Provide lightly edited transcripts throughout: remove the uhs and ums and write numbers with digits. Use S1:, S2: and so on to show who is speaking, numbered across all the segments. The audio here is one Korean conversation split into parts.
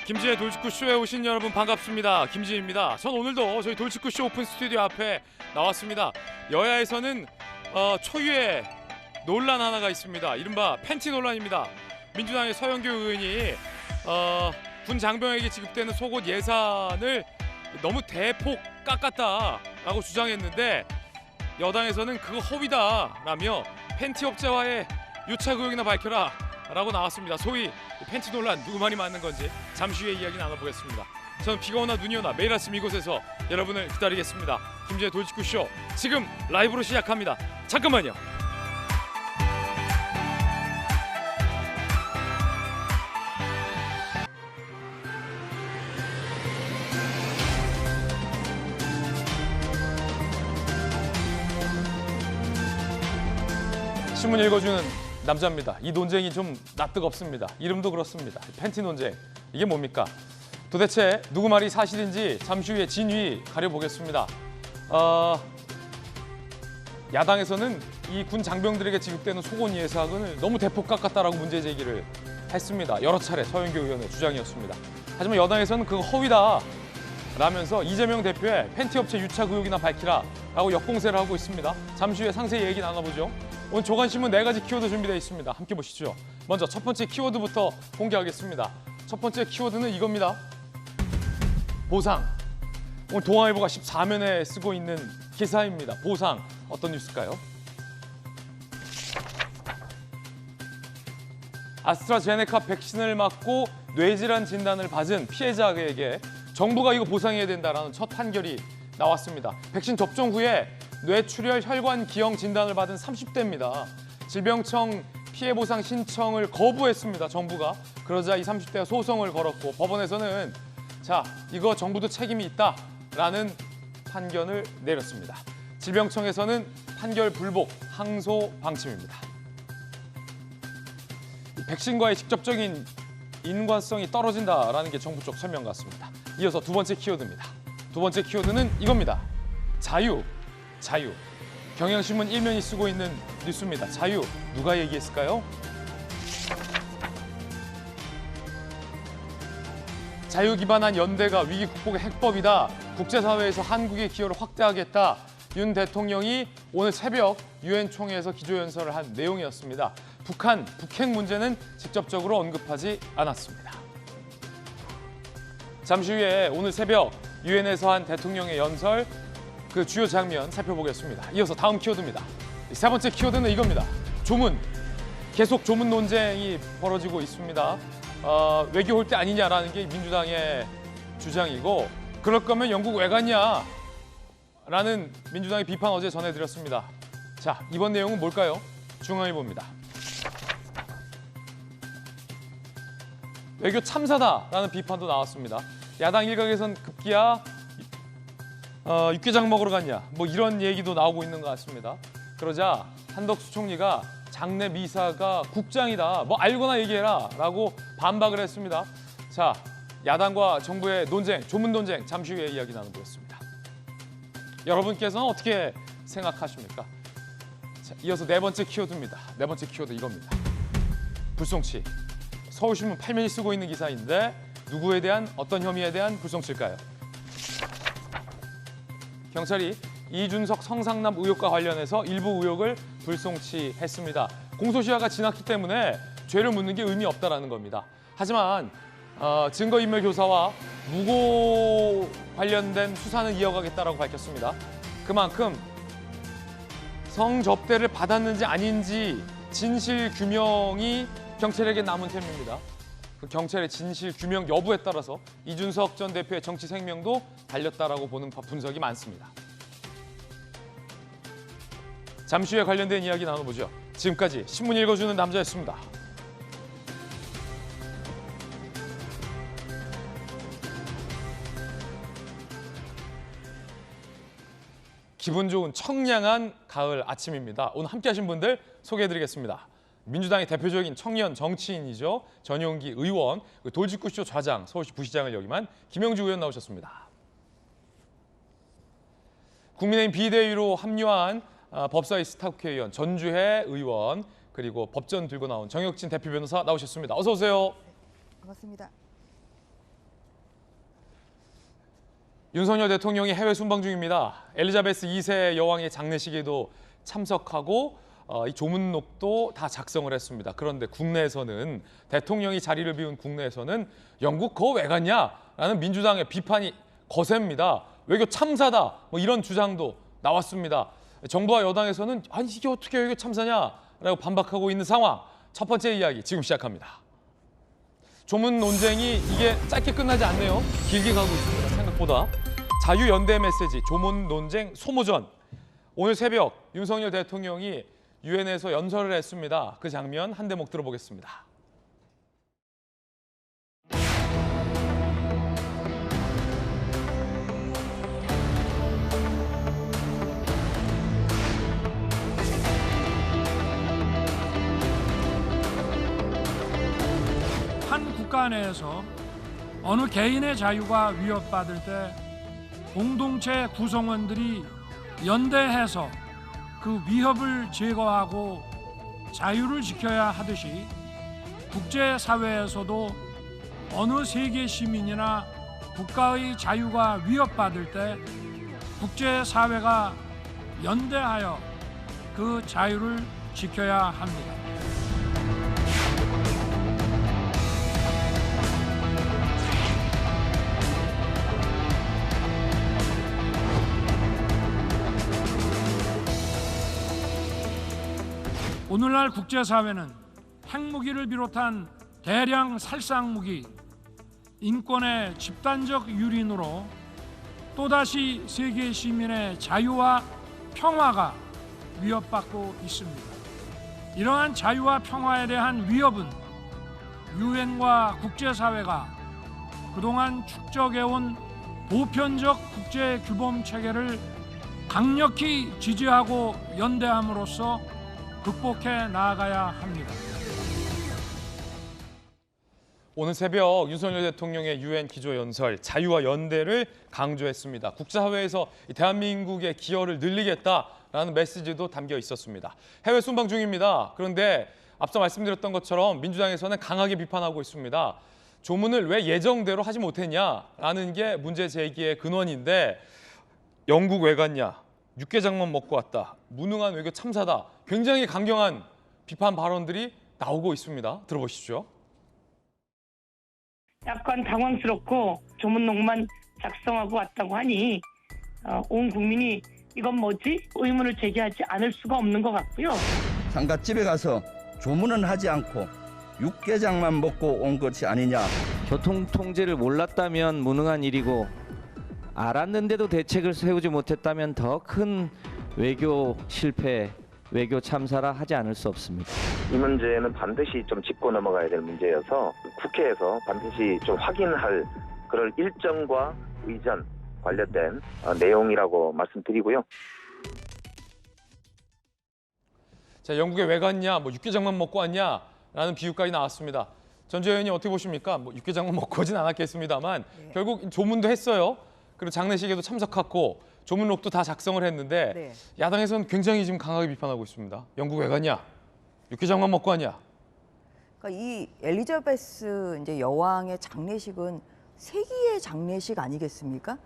S1: 김지의 돌직구쇼에 오신 여러분 반갑습니다. 김지입니다. 전 오늘도 저희 돌직구쇼 오픈 스튜디오 앞에 나왔습니다. 여야에서는 초유의 논란 하나가 있습니다. 이른바 팬티 논란입니다. 민주당의 서영교 의원이 군 장병에게 지급되는 속옷 예산을 너무 대폭 깎았다라고 주장했는데 여당에서는 그거 허위다라며 팬티 업체와의 유착 의혹이나 밝혀라 라고 나왔습니다. 소위 팬티 논란 누구 말이 맞는 건지 잠시 후에 이야기 나눠보겠습니다. 저는 비가 오나 눈이 오나 매일 아침 이곳에서 여러분을 기다리겠습니다. 김지의 돌직구쇼 지금 라이브로 시작합니다. 잠깐만요. 신문 읽어주는 남자입니다. 이 논쟁이 좀 낯뜨겁습니다. 이름도 그렇습니다. 팬티 논쟁. 이게 뭡니까? 도대체 누구 말이 사실인지 잠시 후에 진위 가려보겠습니다. 야당에서는 이 군 장병들에게 지급되는 속옷 예산을 너무 대폭 깎았다라고 문제 제기를 했습니다. 여러 차례 서영교 의원의 주장이었습니다. 하지만 여당에서는 그거 허위다 라면서 이재명 대표의 팬티 업체 유착 의혹이나 밝히라라고 역공세를 하고 있습니다. 잠시 후에 상세히 얘기 나눠보죠. 오늘 조간신문 4가지 키워드 준비되어 있습니다. 함께 보시죠. 먼저 첫 번째 키워드부터 공개하겠습니다. 첫 번째 키워드는 이겁니다. 보상. 오늘 동아일보가 14면에 쓰고 있는 기사입니다. 보상. 어떤 뉴스일까요? 아스트라제네카 백신을 맞고 뇌질환 진단을 받은 피해자에게 정부가 이거 보상해야 된다라는 첫 판결이 나왔습니다. 백신 접종 후에 뇌출혈 혈관 기형 진단을 받은 30대입니다. 질병청 피해보상 신청을 거부했습니다. 정부가. 그러자 이 30대가 소송을 걸었고 법원에서는 자 이거 정부도 책임이 있다라는 판결을 내렸습니다. 질병청에서는 판결 불복, 항소 방침입니다. 백신과의 직접적인 인과성이 떨어진다라는 게 정부 쪽 설명 같습니다. 이어서 두 번째 키워드입니다. 두 번째 키워드는 이겁니다. 자유. 자유. 경향신문 1면이 쓰고 있는 뉴스입니다. 자유. 누가 얘기했을까요? 자유 기반한 연대가 위기 극복의 해법이다. 국제사회에서 한국의 기여를 확대하겠다. 윤 대통령이 오늘 새벽 유엔 총회에서 기조연설을 한 내용이었습니다. 북한, 북핵 문제는 직접적으로 언급하지 않았습니다. 잠시 후에 오늘 새벽 유엔에서 한 대통령의 연설 그 주요 장면 살펴보겠습니다. 이어서 다음 키워드입니다. 세 번째 키워드는 이겁니다. 조문. 계속 조문 논쟁이 벌어지고 있습니다. 외교 올 때 아니냐라는 게 민주당의 주장이고 그럴 거면 영국 왜 갔냐? 라는 민주당의 비판 어제 전해드렸습니다. 자, 이번 내용은 뭘까요? 중앙일보입니다. 외교 참사다라는 비판도 나왔습니다. 야당 일각에선 급기야 육개장 먹으러 갔냐 뭐 이런 얘기도 나오고 있는 것 같습니다. 그러자 한덕수 총리가 장내 미사가 국장이다 뭐 알거나 얘기해라 라고 반박을 했습니다. 자, 야당과 정부의 논쟁, 조문 논쟁 잠시 후에 이야기 나눠보겠습니다. 여러분께서는 어떻게 생각하십니까? 자, 이어서 네 번째 키워드입니다. 네 번째 키워드 이겁니다. 불송치. 서울신문 8면이 쓰고 있는 기사인데 누구에 대한 어떤 혐의에 대한 불송치일까요? 경찰이 이준석 성상남 의혹과 관련해서 일부 의혹을 불송치했습니다. 공소시효가 지났기 때문에 죄를 묻는 게 의미 없다라는 겁니다. 하지만 증거인멸 교사와 무고 관련된 수사는 이어가겠다라고 밝혔습니다. 그만큼 성접대를 받았는지 아닌지 진실 규명이 경찰에게 남은 셈입니다. 그 경찰의 진실 규명 여부에 따라서 이준석 전 대표의 정치 생명도 달렸다라고 보는 분석이 많습니다. 잠시 후에 관련된 이야기 나눠보죠. 지금까지 신문 읽어주는 남자였습니다. 기분 좋은 청량한 가을 아침입니다. 오늘 함께하신 분들 소개해드리겠습니다. 민주당의 대표적인 청년 정치인이죠. 전용기 의원, 돌직구쇼 좌장, 서울시 부시장을 역임한 김영주 의원 나오셨습니다. 국민의힘 비대위로 합류한 법사위 스타국회의원 전주혜 의원, 그리고 법전 들고 나온 정혁진 대표 변호사 나오셨습니다. 어서 오세요.
S2: 반갑습니다.
S1: 윤석열 대통령이 해외 순방 중입니다. 엘리자베스 2세 여왕의 장례식에도 참석하고 이 조문록도 다 작성을 했습니다. 그런데 국내에서는 대통령이 자리를 비운 국내에서는 영국 그거 왜 갔냐라는 민주당의 비판이 거셉니다. 외교 참사다 뭐 이런 주장도 나왔습니다. 정부와 여당에서는 아니 이게 어떻게 외교 참사냐라고 반박하고 있는 상황. 첫 번째 이야기 지금 시작합니다. 조문 논쟁이 이게 짧게 끝나지 않네요. 길게 가고 있습니다. 생각보다. 자유연대 메시지, 조문 논쟁 소모전. 오늘 새벽 윤석열 대통령이 유엔에서 연설을 했습니다. 그 장면 한 대목 들어보겠습니다.
S2: 한 국가 내에서 어느 개인의 자유가 위협받을 때 공동체 구성원들이 연대해서 그 위협을 제거하고 자유를 지켜야 하듯이 국제사회에서도 어느 세계 시민이나 국가의 자유가 위협받을 때 국제사회가 연대하여 그 자유를 지켜야 합니다. 오늘날 국제사회는 핵무기를 비롯한 대량 살상무기, 인권의 집단적 유린으로 또다시 세계 시민의 자유와 평화가 위협받고 있습니다. 이러한 자유와 평화에 대한 위협은 유엔과 국제사회가 그동안 축적해온 보편적 국제규범 체계를 강력히 지지하고 연대함으로써 극복해 나아가야 합니다.
S1: 오늘 새벽 윤석열 대통령의 유엔 기조연설, 자유와 연대를 강조했습니다. 국제사회에서 대한민국의 기여를 늘리겠다라는 메시지도 담겨 있었습니다. 해외 순방 중입니다. 그런데 앞서 말씀드렸던 것처럼 민주당에서는 강하게 비판하고 있습니다. 조문을 왜 예정대로 하지 못했냐라는 게 문제 제기의 근원인데 영국 왜 갔냐? 육개장만 먹고 왔다. 무능한 외교 참사다. 굉장히 강경한 비판 발언들이 나오고 있습니다. 들어보시죠.
S3: 약간 당황스럽고 조문록만 작성하고 왔다고 하니 온 국민이 이건 뭐지? 의문을 제기하지 않을 수가 없는 것 같고요.
S4: 상갓집에 가서 조문은 하지 않고 육개장만 먹고 온 것이 아니냐.
S5: 교통 통제를 몰랐다면 무능한 일이고 알았는데도 대책을 세우지 못했다면 더 큰 외교 실패, 외교 참사라 하지 않을 수 없습니다.
S6: 이 문제는 반드시 좀 짚고 넘어가야 될 문제여서 국회에서 반드시 좀 확인할 그럴 일정과 의전 관련된 내용이라고 말씀드리고요.
S1: 자, 영국에 왜 갔냐, 뭐 육개장만 먹고 왔냐라는 비유까지 나왔습니다. 전주현 의원님 어떻게 보십니까? 뭐 육개장만 먹고 오진 않았겠습니다만 결국 조문도 했어요. 그리고 장례식에도 참석하고 조문록도 다 작성을 했는데 야당에서는 굉장히 지금 강하게 비판하고 있습니다. 영국 왜 갔냐? 육개장만 먹고 왔냐?
S7: 그러니까 이 엘리자베스 이제 여왕의 장례식은 세기의 장례식 아니겠습니까?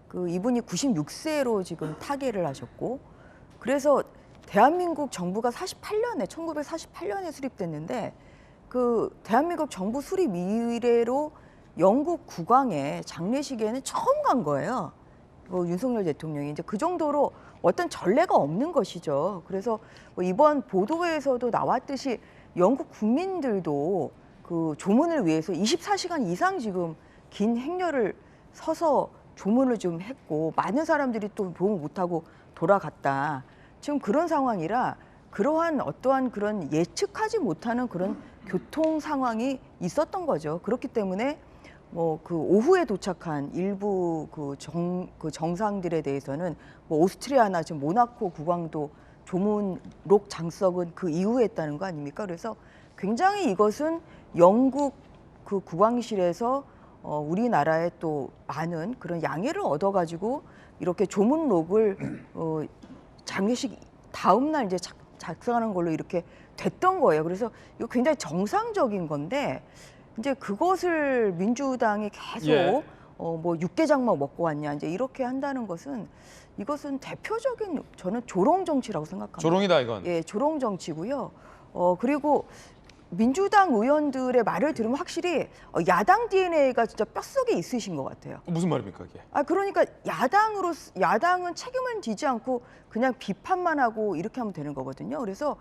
S7: 그 이분이 96세로 지금 타계를 하셨고 그래서 대한민국 정부가 1948년에 수립됐는데 그 대한민국 정부 수립 이래로 영국 국왕의 장례식에는 처음 간 거예요. 윤석열 대통령이 이제 그 정도로 어떤 전례가 없는 것이죠. 그래서 이번 보도에서도 나왔듯이 영국 국민들도 그 조문을 위해서 24시간 이상 지금 긴 행렬을 서서 조문을 좀 했고 많은 사람들이 또 조문 못하고 돌아갔다. 지금 그런 상황이라 그러한 어떠한 그런 예측하지 못하는 그런 교통 상황이 있었던 거죠. 그렇기 때문에 그 오후에 도착한 일부 그 정상들에 대해서는 오스트리아나 지금 모나코 국왕도 조문록 장석은 그 이후에 했다는 거 아닙니까? 그래서 굉장히 이것은 영국 그 국왕실에서 우리나라에 또 많은 그런 양해를 얻어가지고 이렇게 조문록을 장례식 다음 날 이제 작성하는 걸로 이렇게 됐던 거예요. 그래서 이거 굉장히 정상적인 건데 이제 그것을 민주당이 계속 뭐 육개장만 먹고 왔냐 이제 이렇게 한다는 것은 이것은 대표적인 저는 조롱 정치라고 생각합니다.
S1: 조롱이다 이건.
S7: 예, 조롱 정치고요. 그리고 민주당 의원들의 말을 들으면 확실히 야당 DNA가 진짜 뼛속에 있으신 것 같아요.
S1: 무슨 말입니까 이게?
S7: 그러니까 야당은 책임을 지지 않고 그냥 비판만 하고 이렇게 하면 되는 거거든요. 그래서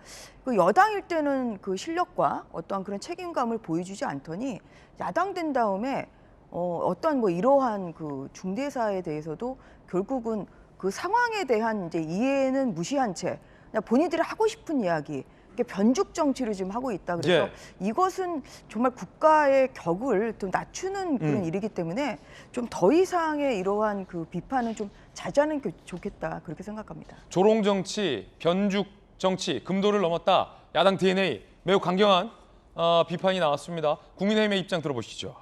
S7: 그 여당일 때는 그 실력과 어떠한 그런 책임감을 보여주지 않더니 야당 된 다음에 어떠한 뭐 이러한 그 중대사에 대해서도 결국은 그 상황에 대한 이제 이해는 무시한 채 그냥 본인들이 하고 싶은 이야기, 이렇게 변죽 정치를 지금 하고 있다. 그래서 이것은 정말 국가의 격을 좀 낮추는 그런 일이기 때문에 좀 더 이상의 이러한 그 비판은 좀 자제하는 게 좋겠다 그렇게 생각합니다.
S1: 조롱 정치, 변죽 정치, 금도를 넘었다. 야당 DNA 매우 강경한 비판이 나왔습니다. 국민의힘의 입장 들어보시죠.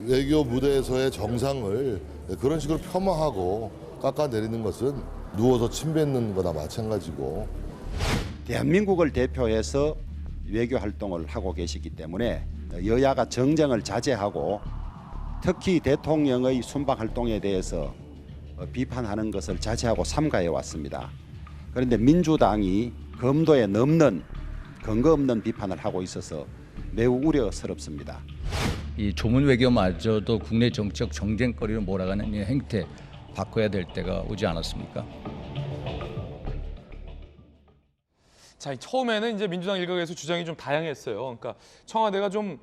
S8: 외교 무대에서의 정상을 그런 식으로 폄하하고 깎아내리는 것은 누워서 침 뱉는 거나 마찬가지고,
S9: 대한민국을 대표해서 외교 활동을 하고 계시기 때문에 여야가 정쟁을 자제하고 특히 대통령의 순방 활동에 대해서 비판하는 것을 자제하고 삼가해 왔습니다. 그런데 민주당이 검도에 넘는 근거 없는 비판을 하고 있어서 매우 우려스럽습니다.
S10: 이 조문 외교마저도 국내 정치적 정쟁거리로 몰아가는 이 행태 바꿔야 될 때가 오지 않았습니까?
S1: 자, 처음에는 이제 민주당 일각에서 주장이 좀 다양했어요. 그러니까 청와대가 좀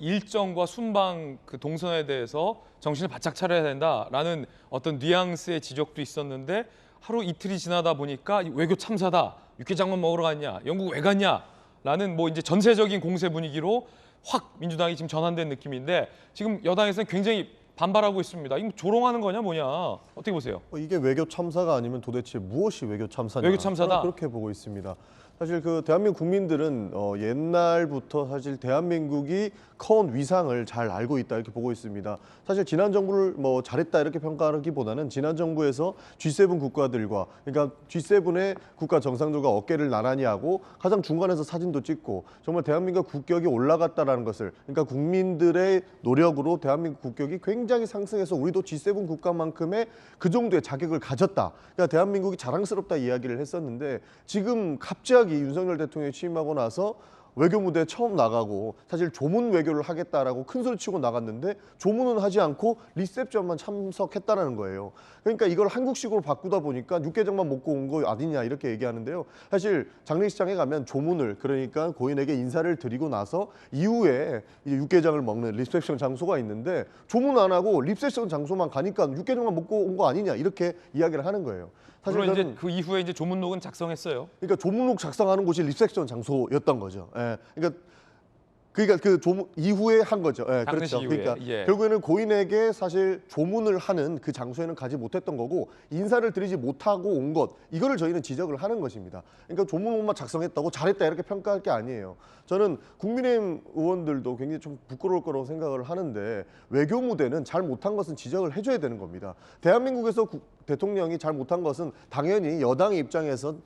S1: 일정과 순방 그 동선에 대해서 정신을 바짝 차려야 된다라는 어떤 뉘앙스의 지적도 있었는데 하루 이틀이 지나다 보니까 외교 참사다, 육개장만 먹으러 갔냐, 영국 왜 갔냐라는 뭐 이제 전세적인 공세 분위기로 확 민주당이 지금 전환된 느낌인데 지금 여당에서는 굉장히 반발하고 있습니다. 이거 조롱하는 거냐 뭐냐 어떻게 보세요?
S11: 이게 외교 참사가 아니면 도대체 무엇이 외교 참사냐?
S1: 외교 참사다.
S11: 저는 그렇게 보고 있습니다. 사실 그 대한민국 국민들은 옛날부터 사실 대한민국이 커온 위상을 잘 알고 있다 이렇게 보고 있습니다. 사실 지난 정부를 뭐 잘했다 이렇게 평가하기보다는 지난 정부에서 G7 국가들과 그러니까 G7의 국가 정상들과 어깨를 나란히 하고 가장 중간에서 사진도 찍고 정말 대한민국 국격이 올라갔다라는 것을, 그러니까 국민들의 노력으로 대한민국 국격이 굉장히 상승해서 우리도 G7 국가만큼의 그 정도의 자격을 가졌다. 그러니까 대한민국이 자랑스럽다 이야기를 했었는데 지금 갑자기 윤석열 대통령이 취임하고 나서 외교 무대에 처음 나가고 사실 조문 외교를 하겠다라고 큰 소리 치고 나갔는데 조문은 하지 않고 리셉션만 참석했다라는 거예요. 그러니까 이걸 한국식으로 바꾸다 보니까 육개장만 먹고 온 거 아니냐 이렇게 얘기하는데요. 사실 장례식장에 가면 조문을, 그러니까 고인에게 인사를 드리고 나서 이후에 이제 육개장을 먹는 리셉션 장소가 있는데 조문 안 하고 리셉션 장소만 가니까 육개장만 먹고 온 거 아니냐 이렇게 이야기를 하는 거예요.
S1: 물론 이제 그 이후에 이제 조문록은 작성했어요.
S11: 그러니까 조문록 작성하는 곳이 리셉션 장소였던 거죠. 예. 그러니까 그 조문 이후에 한 거죠. 예, 그렇죠.
S1: 이후에.
S11: 그러니까
S1: 예.
S11: 결국에는 고인에게 사실 조문을 하는 그 장소에는 가지 못했던 거고 인사를 드리지 못하고 온 것, 이거를 저희는 지적을 하는 것입니다. 그러니까 조문록만 작성했다고 잘했다 이렇게 평가할 게 아니에요. 저는 국민의힘 의원들도 굉장히 좀 부끄러울 거라고 생각을 하는데 외교 무대는 잘 못한 것은 지적을 해줘야 되는 겁니다. 대한민국에서 대통령이 잘 못한 것은 당연히 여당의 입장에서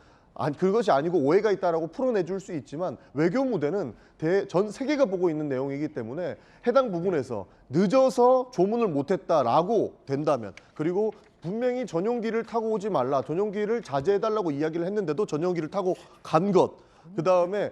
S11: 그것이 아니고 오해가 있다라고 풀어내줄 수 있지만 외교 무대는 전 세계가 보고 있는 내용이기 때문에 해당 부분에서 늦어서 조문을 못했다라고 된다면, 그리고 분명히 전용기를 타고 오지 말라, 전용기를 자제해달라고 이야기를 했는데도 전용기를 타고 간 것, 그 다음에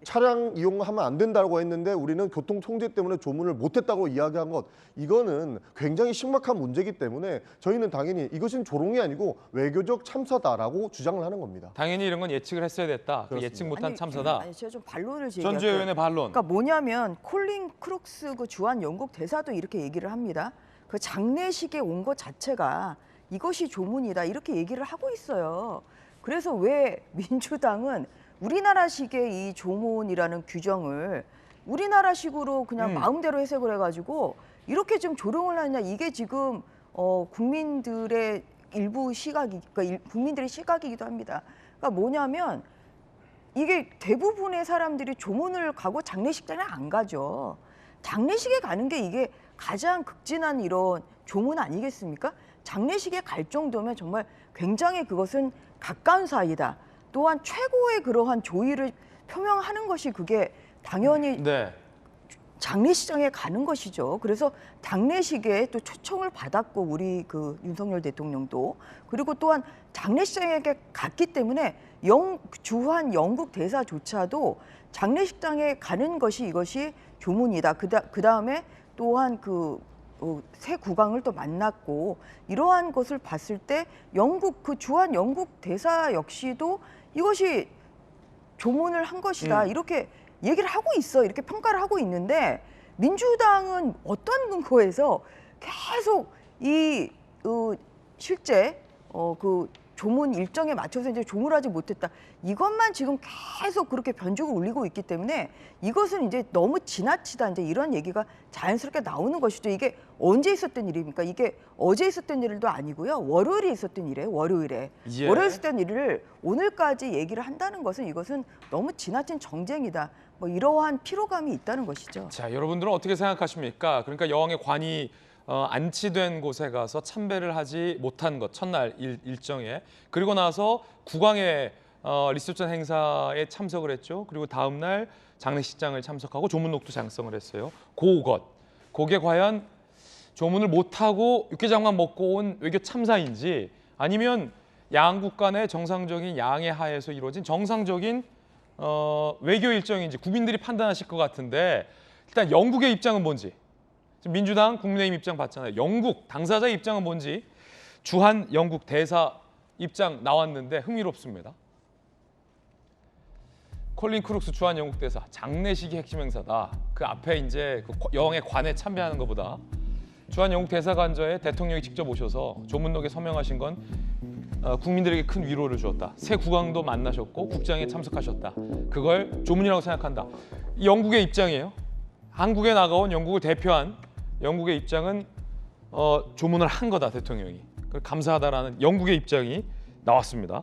S11: 차량 이용하면 안 된다고 했는데 우리는 교통 통제 때문에 조문을 못했다고 이야기한 것, 이거는 굉장히 심각한 문제이기 때문에 저희는 당연히 이것은 조롱이 아니고 외교적 참사다라고 주장을 하는 겁니다.
S1: 당연히 이런 건 예측을 했어야 됐다. 그 예측 못한 참사다.
S7: 아니 제가 좀 반론을 제기할게요.
S1: 전주혜 의원의 반론.
S7: 그러니까 뭐냐면 콜린 크룩스 그 주한 영국 대사도 이렇게 얘기를 합니다. 그 장례식에 온 것 자체가 이것이 조문이다 이렇게 얘기를 하고 있어요. 그래서 왜 민주당은 우리나라식의 이 조문이라는 규정을 우리나라식으로 그냥 마음대로 해석을 해가지고 이렇게 좀 조롱을 하냐, 이게 지금 국민들의 일부 시각이, 그러니까 국민들의 시각이기도 합니다. 그러니까 뭐냐면 이게 대부분의 사람들이 조문을 가고 장례식장에 안 가죠. 장례식에 가는 게 이게 가장 극진한 이런 조문 아니겠습니까? 장례식에 갈 정도면 정말 굉장히 그것은 가까운 사이다. 또한 최고의 그러한 조의를 표명하는 것이 그게 당연히 장례식장에 가는 것이죠. 그래서 장례식에 또 초청을 받았고 우리 그 윤석열 대통령도 그리고 또한 장례식장에 갔기 때문에 주한 영국 대사조차도 장례식장에 가는 것이 이것이 조문이다. 그 다음에 또한 새 국왕을 또 만났고 이러한 것을 봤을 때 영국 그 주한 영국 대사 역시도 이것이 조문을 한 것이다. 이렇게 얘기를 하고 있어. 이렇게 평가를 하고 있는데 민주당은 어떤 근거에서 계속 실제 그 조문 일정에 맞춰서 이제 조문하지 못했다. 이것만 지금 계속 그렇게 변죽을 울리고 있기 때문에 이것은 이제 너무 지나치다. 이제 이런 얘기가 자연스럽게 나오는 것이죠. 이게 언제 있었던 일입니까? 이게 어제 있었던 일도 아니고요. 월요일에 있었던 일이에요. 월요일에.
S1: 예.
S7: 월요일에 있었던 일을 오늘까지 얘기를 한다는 것은 이것은 너무 지나친 정쟁이다. 뭐 이러한 피로감이 있다는 것이죠.
S1: 자, 여러분들은 어떻게 생각하십니까? 그러니까 여왕의 관이 안치된 곳에 가서 참배를 하지 못한 것, 첫날 일정에. 그리고 나서 국왕의 리셉션 행사에 참석을 했죠. 그리고 다음 날 장례식장을 참석하고 조문록도 작성을 했어요. 그게 과연 조문을 못하고 육개장만 먹고 온 외교 참사인지 아니면 양국 간의 정상적인 양해 하에서 이루어진 정상적인 외교 일정인지 국민들이 판단하실 것 같은데 일단 영국의 입장은 뭔지 지금 민주당 국민의힘 입장 봤잖아요. 영국 당사자의 입장은 뭔지 주한 영국 대사 입장 나왔는데 흥미롭습니다. 콜린 크룩스 주한 영국 대사 장례식이 핵심 행사다. 그 앞에 이제 그 여왕의 관에 참배하는 것보다 주한 영국 대사관저에 대통령이 직접 오셔서 조문록에 서명하신 건 국민들에게 큰 위로를 주었다. 새 국왕도 만나셨고 국장에 참석하셨다. 그걸 조문이라고 생각한다. 이 영국의 입장이에요. 한국에 나가온 영국을 대표한 영국의 입장은 조문을 한 거다. 대통령이. 그걸 감사하다라는 영국의 입장이 나왔습니다.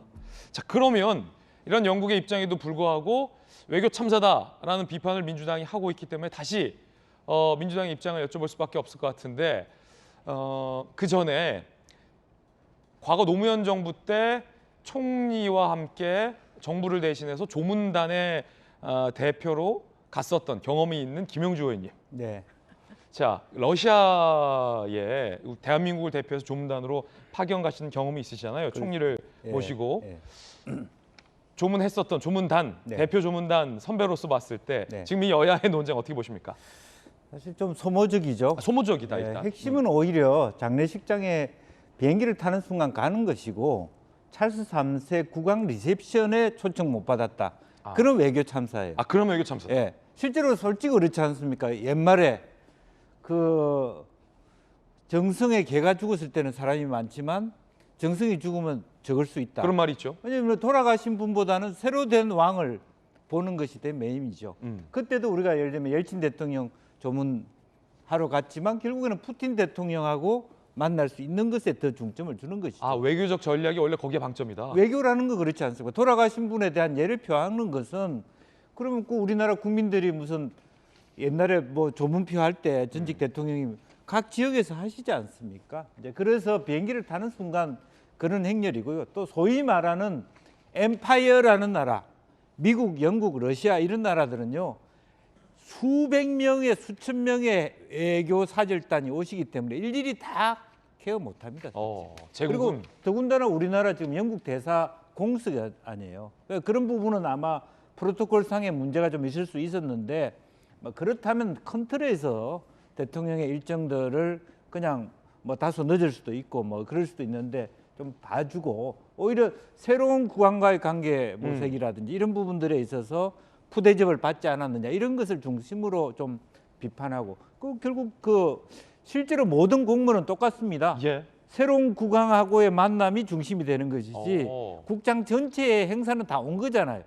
S1: 자, 그러면 이런 영국의 입장에도 불구하고 외교 참사다라는 비판을 민주당이 하고 있기 때문에 다시 민주당의 입장을 여쭤볼 수밖에 없을 것 같은데 그 전에 과거 노무현 정부 때 총리와 함께 정부를 대신해서 조문단의 대표로 갔었던 경험이 있는 김영주 의원님.
S12: 네.
S1: 자, 러시아에 대한민국을 대표해서 조문단으로 파견 가신 경험이 있으시잖아요. 총리를 모시고. 조문했었던 조문단, 대표 조문단 선배로서 봤을 때 지금 이 여야의 논쟁 어떻게 보십니까?
S12: 사실 좀 소모적이죠.
S1: 소모적이다 일단.
S12: 핵심은 오히려 장례식장에 비행기를 타는 순간 가는 것이고 찰스 3세 국왕 리셉션에 초청 못 받았다. 그런 외교 참사예요.
S1: 그런 외교 참사다.
S12: 예. 실제로 솔직히 그렇지 않습니까? 옛말에 그 정성의 개가 죽었을 때는 사람이 많지만 정성이 죽으면 적을 수 있다.
S1: 그런 말이 있죠.
S12: 왜냐하면 돌아가신 분보다는 새로 된 왕을 보는 것이 된 매임이죠. 그때도 우리가 예를 들면 옐친 대통령 조문하러 갔지만 결국에는 푸틴 대통령하고 만날 수 있는 것에 더 중점을 주는 것이죠.
S1: 외교적 전략이 원래 거기에 방점이다.
S12: 외교라는 거 그렇지 않습니까? 돌아가신 분에 대한 예를 표하는 것은 그러면 꼭 우리나라 국민들이 무슨 옛날에 뭐 조문표 할 때 전직 대통령이 각 지역에서 하시지 않습니까? 이제 그래서 비행기를 타는 순간 그런 행렬이고요. 또 소위 말하는 엠파이어라는 나라, 미국, 영국, 러시아 이런 나라들은요. 수백 명의 수천 명의 외교 사절단이 오시기 때문에 일일이 다 케어 못합니다. 그리고 더군다나 우리나라 지금 영국 대사 공석 아니에요. 그러니까 그런 부분은 아마 프로토콜상의 문제가 좀 있을 수 있었는데 그렇다면 컨트롤에서 대통령의 일정들을 그냥 뭐 다소 늦을 수도 있고 뭐 그럴 수도 있는데 좀 봐주고 오히려 새로운 국왕과의 관계 모색이라든지 이런 부분들에 있어서 푸대접을 받지 않았느냐 이런 것을 중심으로 좀 비판하고 결국 실제로 모든 공무원은 똑같습니다. 새로운 국왕하고의 만남이 중심이 되는 것이지 국장 전체의 행사는 다 온 거잖아요.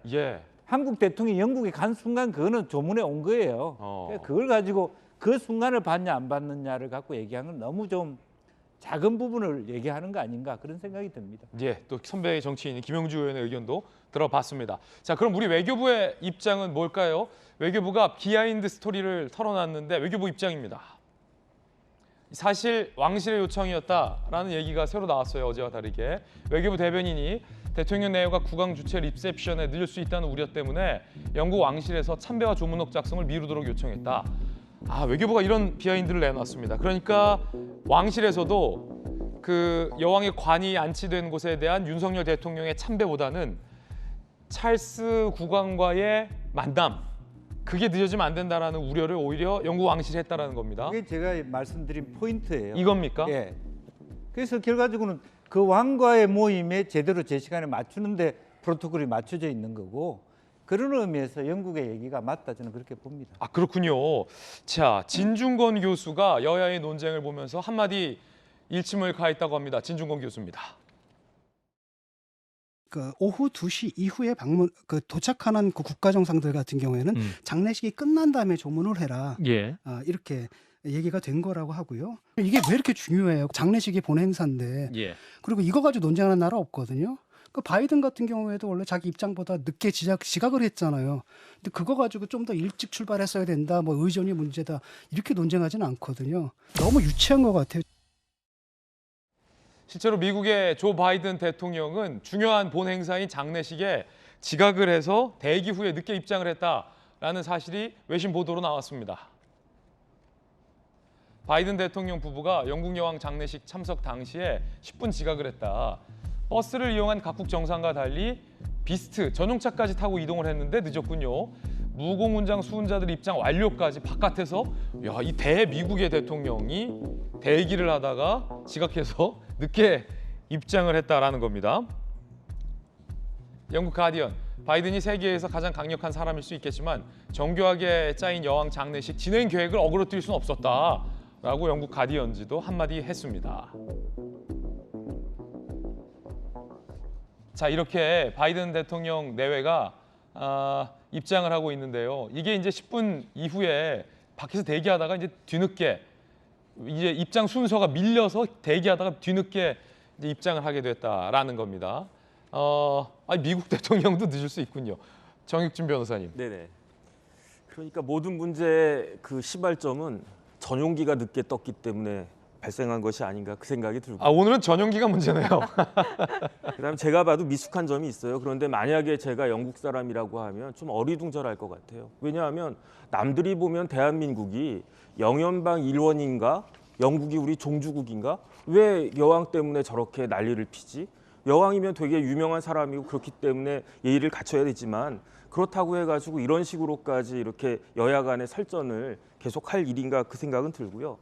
S12: 한국 대통령이 영국에 간 순간 그거는 조문에 온 거예요. 그걸 가지고 그 순간을 받냐 안 받느냐를 갖고 얘기하는 건 너무 좀 작은 부분을 얘기하는 거 아닌가 그런 생각이 듭니다.
S1: 또 선배의 정치인인 김영주 의원의 의견도 들어봤습니다. 자, 그럼 우리 외교부의 입장은 뭘까요? 외교부가 비하인드 스토리를 털어놨는데 외교부 입장입니다. 사실 왕실의 요청이었다라는 얘기가 새로 나왔어요. 어제와 다르게. 외교부 대변인이 대통령 내외가 국왕 주최 리셉션에 늦을 수 있다는 우려 때문에 영국 왕실에서 참배와 조문록 작성을 미루도록 요청했다. 외교부가 이런 비하인드를 내놨습니다. 그러니까 왕실에서도 그 여왕의 관이 안치된 곳에 대한 윤석열 대통령의 참배보다는 찰스 국왕과의 만남, 그게 늦어지면 안 된다라는 우려를 오히려 영국 왕실이 했다라는 겁니다.
S12: 이게 제가 말씀드린 포인트예요.
S1: 이겁니까?
S12: 예. 그래서 결과적으로는 그 왕과의 모임에 제대로 제 시간에 맞추는데 프로토콜이 맞춰져 있는 거고, 그런 의미에서 영국의 얘기가 맞다, 저는 그렇게 봅니다.
S1: 아, 그렇군요. 자, 진중권 교수가 여야의 논쟁을 보면서 한마디 일침을 가했다고 합니다. 진중권 교수입니다.
S13: 그 오후 2시 이후에 도착하는 그 국가 정상들 같은 경우에는 장례식이 끝난 다음에 조문을 해라.
S1: 예.
S13: 이렇게 얘기가 된 거라고 하고요. 이게 왜 이렇게 중요해요? 장례식이 본행사인데.
S1: 예.
S13: 그리고 이거 가지고 논쟁하는 나라 없거든요. 그 바이든 같은 경우에도 원래 자기 입장보다 늦게 지각을 했잖아요. 근데 그거 가지고 좀 더 일찍 출발했어야 된다, 뭐 의전이 문제다, 이렇게 논쟁하지는 않거든요. 너무 유치한 것 같아요.
S1: 실제로 미국의 조 바이든 대통령은 중요한 본 행사인 장례식에 지각을 해서 대기 후에 늦게 입장을 했다라는 사실이 외신 보도로 나왔습니다. 바이든 대통령 부부가 영국 여왕 장례식 참석 당시에 10분 지각을 했다. 버스를 이용한 각국 정상과 달리 비스트 전용차까지 타고 이동을 했는데 늦었군요. 무공훈장 수훈자들 입장 완료까지 바깥에서 이 대미국의 대통령이 대기를 하다가 지각해서 늦게 입장을 했다라는 겁니다. 영국 가디언, 바이든이 세계에서 가장 강력한 사람일 수 있겠지만 정교하게 짜인 여왕 장례식 진행 계획을 어그러뜨릴 수는 없었다라고 영국 가디언지도 한마디 했습니다. 자, 이렇게 바이든 대통령 내외가 입장을 하고 있는데요. 이게 이제 10분 이후에 밖에서 대기하다가 이제 뒤늦게 이제 입장 순서가 밀려서 대기하다가 뒤늦게 이제 입장을 하게 됐다라는 겁니다. 미국 대통령도 늦을 수 있군요. 정익준 변호사님.
S14: 네네. 그러니까 모든 문제의 그 시발점은 전용기가 늦게 떴기 때문에 발생한 것이 아닌가, 그 생각이 들고.
S1: 오늘은 전용기가 문제네요.
S14: 그다음에 제가 봐도 미숙한 점이 있어요. 그런데 만약에 제가 영국 사람이라고 하면 좀 어리둥절할 것 같아요. 왜냐하면 남들이 보면 대한민국이 영연방 일원인가, 영국이 우리 종주국인가, 왜 여왕 때문에 저렇게 난리를 피지? 여왕이면 되게 유명한 사람이고 그렇기 때문에 예의를 갖춰야 되지만, 그렇다고 해가지고 이런 식으로까지 이렇게 여야 간의 설전을 계속할 일인가, 그 생각은 들고요.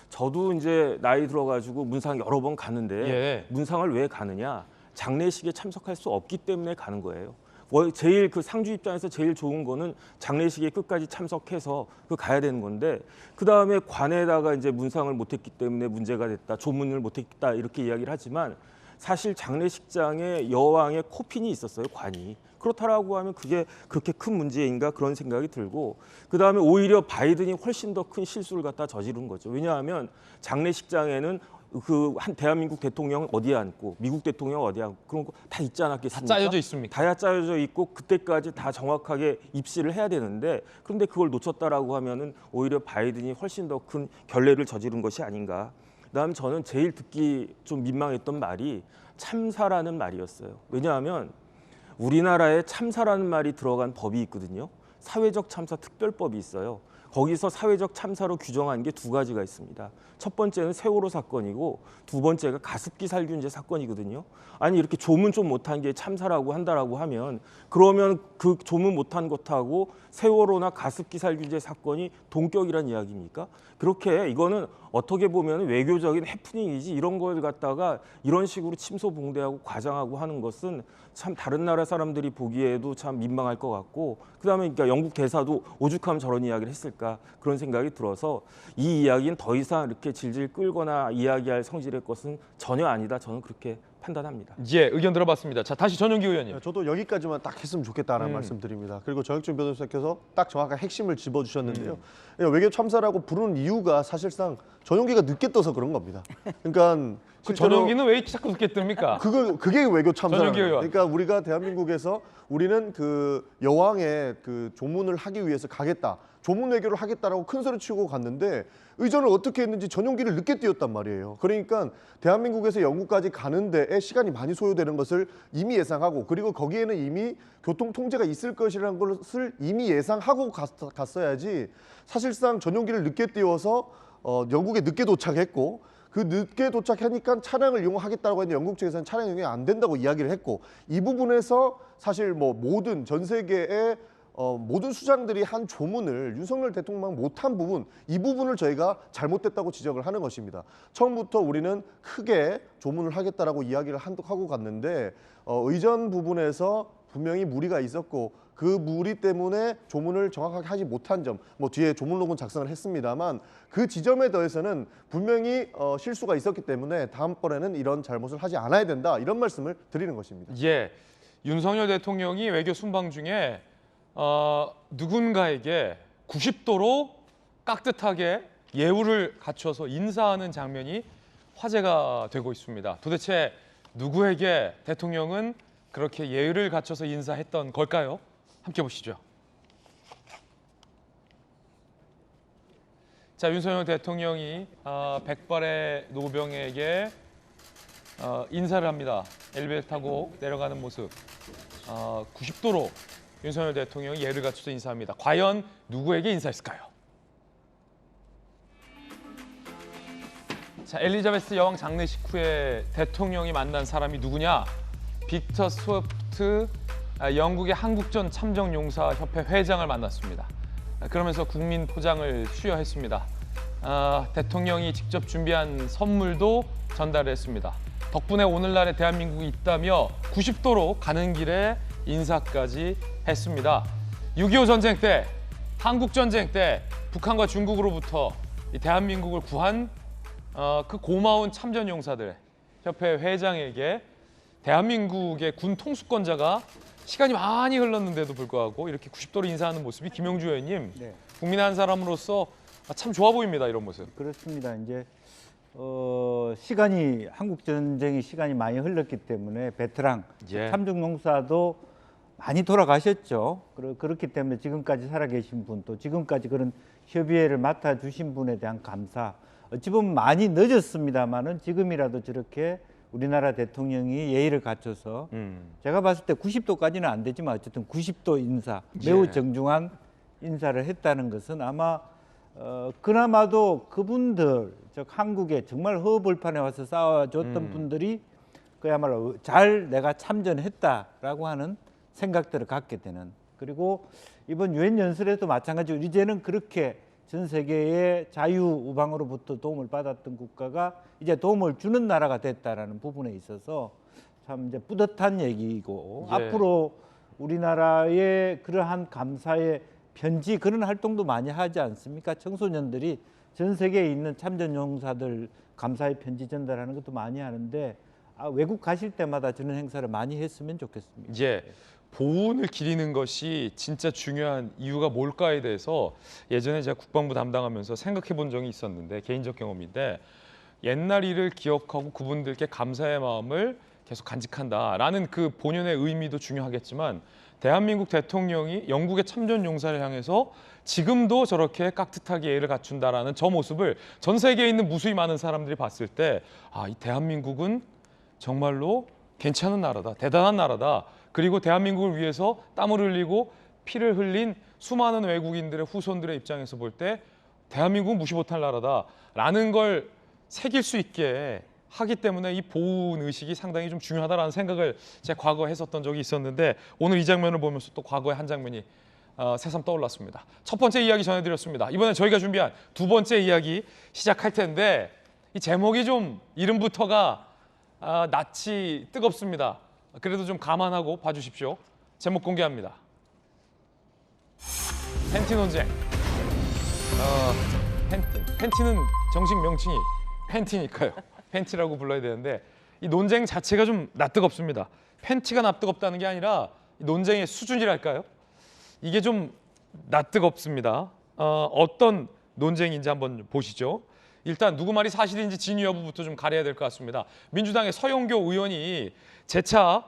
S14: 저도 이제 나이 들어가지고 문상 여러 번 가는데 문상을 왜 가느냐? 장례식에 참석할 수 없기 때문에 가는 거예요. 제일 그 상주 입장에서 제일 좋은 거는 장례식에 끝까지 참석해서 가야 되는 건데, 그 다음에 관에다가 이제 문상을 못했기 때문에 문제가 됐다, 조문을 못했다, 이렇게 이야기를 하지만 사실 장례식장에 여왕의 코핀이 있었어요, 관이. 그렇다라고 하면 그게 그렇게 큰 문제인가, 그런 생각이 들고, 그 다음에 오히려 바이든이 훨씬 더 큰 실수를 갖다 저지른 거죠. 왜냐하면 장례식장에는 그 한 대한민국 대통령 어디에 앉고 미국 대통령 어디에 앉고 그런 거 다 있지 않았겠습니까?
S1: 다 짜여져 있습니까?
S14: 다 짜여져 있고 그때까지 다 정확하게 입시를 해야 되는데, 그런데 그걸 놓쳤다라고 하면은 오히려 바이든이 훨씬 더 큰 결례를 저지른 것이 아닌가. 그다음 저는 제일 듣기 좀 민망했던 말이 참사라는 말이었어요. 왜냐하면 우리나라에 참사라는 말이 들어간 법이 있거든요. 사회적 참사 특별법이 있어요. 거기서 사회적 참사로 규정한 게 두 가지가 있습니다. 첫 번째는 세월호 사건이고, 두 번째가 가습기 살균제 사건이거든요. 아니 이렇게 조문 좀 못한 게 참사라고 한다라고 하면, 그러면 그 조문 못한 것하고 세월호나 가습기 살균제 사건이 동격이란 이야기입니까? 그렇게 이거는 어떻게 보면 외교적인 해프닝이지, 이런 걸 갖다가 이런 식으로 침소봉대하고 과장하고 하는 것은 참 다른 나라 사람들이 보기에도 참 민망할 것 같고, 그다음에 그러니까 영국 대사도 오죽하면 저런 이야기를 했을까, 그런 생각이 들어서 이 이야기는 더 이상 이렇게 질질 끌거나 이야기할 성질의 것은 전혀 아니다, 저는 그렇게 판단합니다.
S1: 예, 의견 들어봤습니다. 자, 다시 전용기 의원님.
S11: 저도 여기까지만 딱 했으면 좋겠다라는 말씀드립니다. 그리고 정익준 변호사께서 딱 정확한 핵심을 짚어주셨는데요. 외교 참사라고 부르는 이유가 사실상 전용기가 늦게 떠서 그런 겁니다. 그러니까
S1: 그 전용기는 왜 자꾸 늦게 뜹니까?
S11: 그게 외교 참사라는
S1: 전용기요.
S11: 거예요. 그러니까 우리가 대한민국에서 우리는 그 여왕의 그 조문을 하기 위해서 가겠다. 조문 외교를 하겠다라고 큰 소리 치고 갔는데 의전을 어떻게 했는지 전용기를 늦게 띄웠단 말이에요. 그러니까 대한민국에서 영국까지 가는 데에 시간이 많이 소요되는 것을 이미 예상하고, 그리고 거기에는 이미 교통 통제가 있을 것이라는 것을 이미 예상하고 갔어야지, 사실상 전용기를 늦게 띄워서 영국에 늦게 도착했고, 그 늦게 도착하니까 차량을 이용하겠다고 했는데 영국 측에서는 차량 이용이 안 된다고 이야기를 했고, 이 부분에서 사실 뭐 모든 전 세계의 모든 수장들이 한 조문을 윤석열 대통령만 못한 부분, 이 부분을 저희가 잘못됐다고 지적을 하는 것입니다. 처음부터 우리는 크게 조문을 하겠다라고 이야기를 하고 갔는데 의전 부분에서 분명히 무리가 있었고, 그 무리 때문에 조문을 정확하게 하지 못한 점, 뭐 뒤에 조문록은 작성을 했습니다만 그 지점에 대해서는 분명히 실수가 있었기 때문에 다음번에는 이런 잘못을 하지 않아야 된다, 이런 말씀을 드리는 것입니다.
S1: 예, 윤석열 대통령이 외교 순방 중에 누군가에게 90도로 깍듯하게 예우를 갖춰서 인사하는 장면이 화제가 되고 있습니다. 도대체 누구에게 대통령은 그렇게 예의를 갖춰서 인사했던 걸까요? 함께 보시죠. 자, 윤석열 대통령이 백발의 노병에게 인사를 합니다. 엘리베이터 타고 내려가는 모습. 90도로 윤석열 대통령이 예를 갖춰서 인사합니다. 과연 누구에게 인사했을까요? 자, 엘리자베스 여왕 장례식 후에 대통령이 만난 사람이 누구냐? 빅터 스워프트 영국의 한국전 참전용사협회 회장을 만났습니다. 그러면서 국민 포장을 수여했습니다. 대통령이 직접 준비한 선물도 전달했습니다. 덕분에 오늘날의 대한민국이 있다며 90도로 가는 길에 인사까지 했습니다. 6.25 전쟁 때, 한국 전쟁 때 북한과 중국으로부터 이 대한민국을 구한 그 고마운 참전용사들 협회 회장에게 대한민국의 군 통수권자가 시간이 많이 흘렀는데도 불구하고 이렇게 90도로 인사하는 모습이 김영주 의원님,
S12: 네.
S1: 국민의 한 사람으로서 참 좋아 보입니다. 이런 모습.
S12: 그렇습니다. 이제 시간이 한국 전쟁이 시간이 많이 흘렀기 때문에 베테랑 참전용사도 많이 돌아가셨죠. 그렇기 때문에 지금까지 살아계신 분, 또 지금까지 그런 협의회를 맡아주신 분에 대한 감사. 어찌 보면 많이 늦었습니다만은 지금이라도 저렇게 우리나라 대통령이 예의를 갖춰서 제가 봤을 때 90도까지는 안 되지만 어쨌든 90도 인사, 매우 정중한 인사를 했다는 것은 아마 그나마도 그분들, 즉 한국에 정말 허허벌판에 와서 싸워줬던 분들이 그야말로 잘 내가 참전했다라고 하는 생각들을 갖게 되는, 그리고 이번 유엔 연설에도 마찬가지로 이제는 그렇게 전 세계의 자유우방으로부터 도움을 받았던 국가가 이제 도움을 주는 나라가 됐다라는 부분에 있어서 참 이제 뿌듯한 얘기이고, 앞으로 우리나라의 그러한 감사의 편지, 그런 활동도 많이 하지 않습니까? 청소년들이 전 세계에 있는 참전용사들 감사의 편지 전달하는 것도 많이 하는데 외국 가실 때마다 저런 행사를 많이 했으면 좋겠습니다.
S1: 보훈을 기리는 것이 진짜 중요한 이유가 뭘까에 대해서 예전에 제가 국방부 담당하면서 생각해 본 적이 있었는데, 개인적 경험인데, 옛날 일을 기억하고 그분들께 감사의 마음을 계속 간직한다라는 그 본연의 의미도 중요하겠지만, 대한민국 대통령이 영국의 참전 용사를 향해서 지금도 저렇게 깍듯하게 예의를 갖춘다라는 저 모습을 전 세계에 있는 무수히 많은 사람들이 봤을 때, 이 대한민국은 정말로 괜찮은 나라다, 대단한 나라다. 그리고 대한민국을 위해서 땀을 흘리고 피를 흘린 수많은 외국인들의 후손들의 입장에서 볼 때 대한민국은 무시 못할 나라다라는 걸 새길 수 있게 하기 때문에 이 보훈 의식이 상당히 좀 중요하다라는 생각을 제가 과거에 했었던 적이 있었는데, 오늘 이 장면을 보면서 또 과거의 한 장면이 새삼 떠올랐습니다. 첫 번째 이야기 전해드렸습니다. 이번에 저희가 준비한 두 번째 이야기 시작할 텐데, 이 제목이 좀 이름부터가 낯이 뜨겁습니다. 그래도 좀 감안하고 봐주십시오. 제목 공개합니다. 팬티 논쟁. 팬티는 정식 명칭이 팬티니까요. 팬티라고 불러야 되는데, 이 논쟁 자체가 좀 낯뜨겁습니다. 팬티가 낯뜨겁다는 게 아니라 논쟁의 수준이랄까요? 이게 좀 낯뜨겁습니다. 어떤 논쟁인지 한번 보시죠. 일단 누구 말이 사실인지 진위 여부부터 좀 가려야 될 것 같습니다. 민주당의 서영교 의원이 재차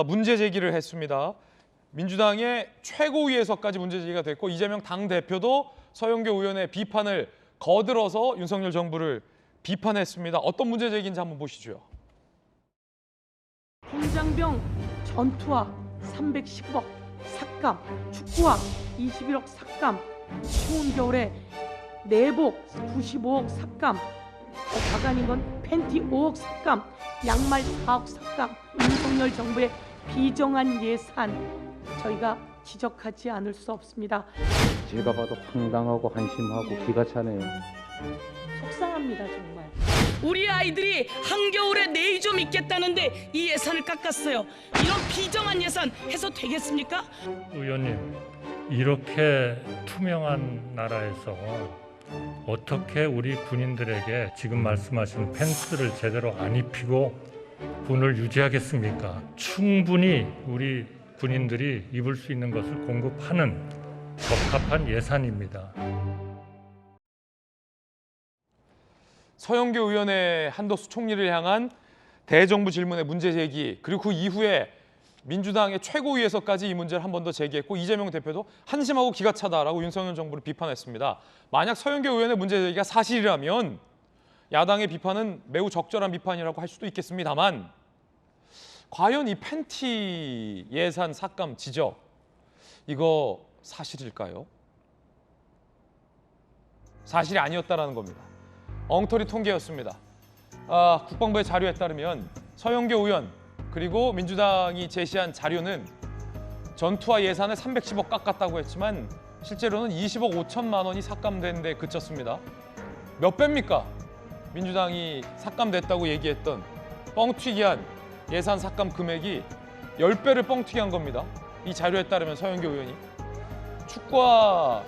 S1: 문제 제기를 했습니다. 민주당의 최고위에서까지 문제 제기가 됐고 이재명 당대표도 서영교 의원의 비판을 거들어서 윤석열 정부를 비판했습니다. 어떤 문제 제기인지 한번 보시죠.
S15: 공장병 전투화 310억 삭감, 축구화 21억 삭감, 추운 겨울에 내복 95억 삭감, 가관인 건 팬티 5억 삭감, 양말 4억 삭감, 윤석열 정부의 비정한 예산 저희가 지적하지 않을 수 없습니다.
S5: 제가 봐도 황당하고 한심하고 기가 차네요.
S15: 속상합니다 정말. 우리 아이들이 한겨울에 내일 좀 있겠다는데 이 예산을 깎았어요. 이런 비정한 예산 해서 되겠습니까?
S16: 의원님, 이렇게 투명한 나라에서 어떻게 우리 군인들에게 지금 말씀하신 팬츠를 제대로 안 입히고 군을 유지하겠습니까? 충분히 우리 군인들이 입을 수 있는 것을 공급하는 적합한 예산입니다.
S1: 서영교 의원의 한덕수 총리를 향한 대정부 질문의 문제 제기, 그리고 그 이후에 민주당의 최고위에서까지 이 문제를 한 번 더 제기했고 이재명 대표도 한심하고 기가 차다라고 윤석열 정부를 비판했습니다. 만약 서영교 의원의 문제 제기가 사실이라면 야당의 비판은 매우 적절한 비판이라고 할 수도 있겠습니다만 과연 이 팬티 예산 삭감 지적 이거 사실일까요? 사실이 아니었다라는 겁니다. 엉터리 통계였습니다. 국방부의 자료에 따르면 서영교 의원 그리고 민주당이 제시한 자료는 전투화 예산을 310억 깎았다고 했지만 실제로는 20억 5천만 원이 삭감된 데 그쳤습니다. 몇 배입니까? 민주당이 삭감됐다고 얘기했던 뻥튀기한 예산 삭감 금액이 10배를 뻥튀기한 겁니다. 이 자료에 따르면 서영교 의원이 축구화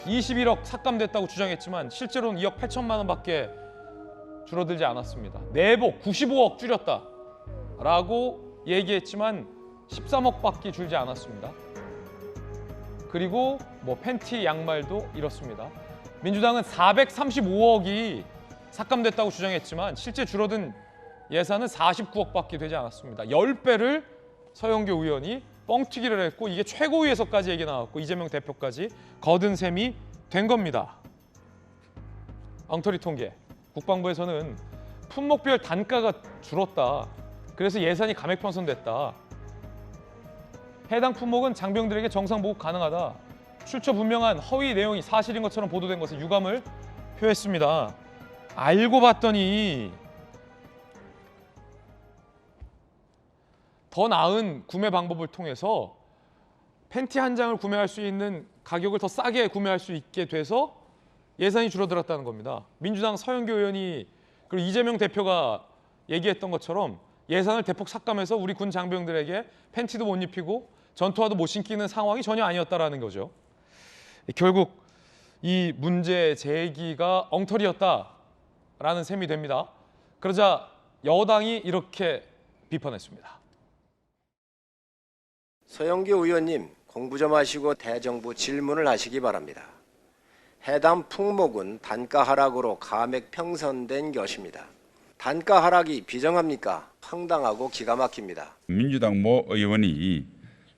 S1: 21억 삭감됐다고 주장했지만 실제로는 2억 8천만 원밖에 줄어들지 않았습니다. 내복 95억 줄였다라고 얘기했지만 13억밖에 줄지 않았습니다. 그리고 뭐 팬티, 양말도 이렇습니다. 민주당은 435억이 삭감됐다고 주장했지만 실제 줄어든 예산은 49억밖에 되지 않았습니다. 10배를 서영교 의원이 뻥튀기를 했고 이게 최고위에서까지 얘기 나왔고 이재명 대표까지 거둔 셈이 된 겁니다. 엉터리 통계. 국방부에서는 품목별 단가가 줄었다. 그래서 예산이 감액 편성됐다. 해당 품목은 장병들에게 정상 보급 가능하다. 출처 분명한 허위 내용이 사실인 것처럼 보도된 것에 유감을 표했습니다. 알고 봤더니 더 나은 구매 방법을 통해서 팬티 한 장을 구매할 수 있는 가격을 더 싸게 구매할 수 있게 돼서 예산이 줄어들었다는 겁니다. 민주당 서영교 의원이 그리고 이재명 대표가 얘기했던 것처럼 예산을 대폭 삭감해서 우리 군 장병들에게 팬티도 못 입히고 전투화도 못 신기는 상황이 전혀 아니었다라는 거죠. 결국 이 문제 제기가 엉터리였다라는 셈이 됩니다. 그러자 여당이 이렇게 비판했습니다.
S17: 서영교 의원님, 공부 좀 하시고 대정부 질문을 하시기 바랍니다. 해당 품목은 단가 하락으로 감액 평선된 것입니다. 단가 하락이 비정합니까? 황당하고 기가 막힙니다.
S18: 민주당 모 의원이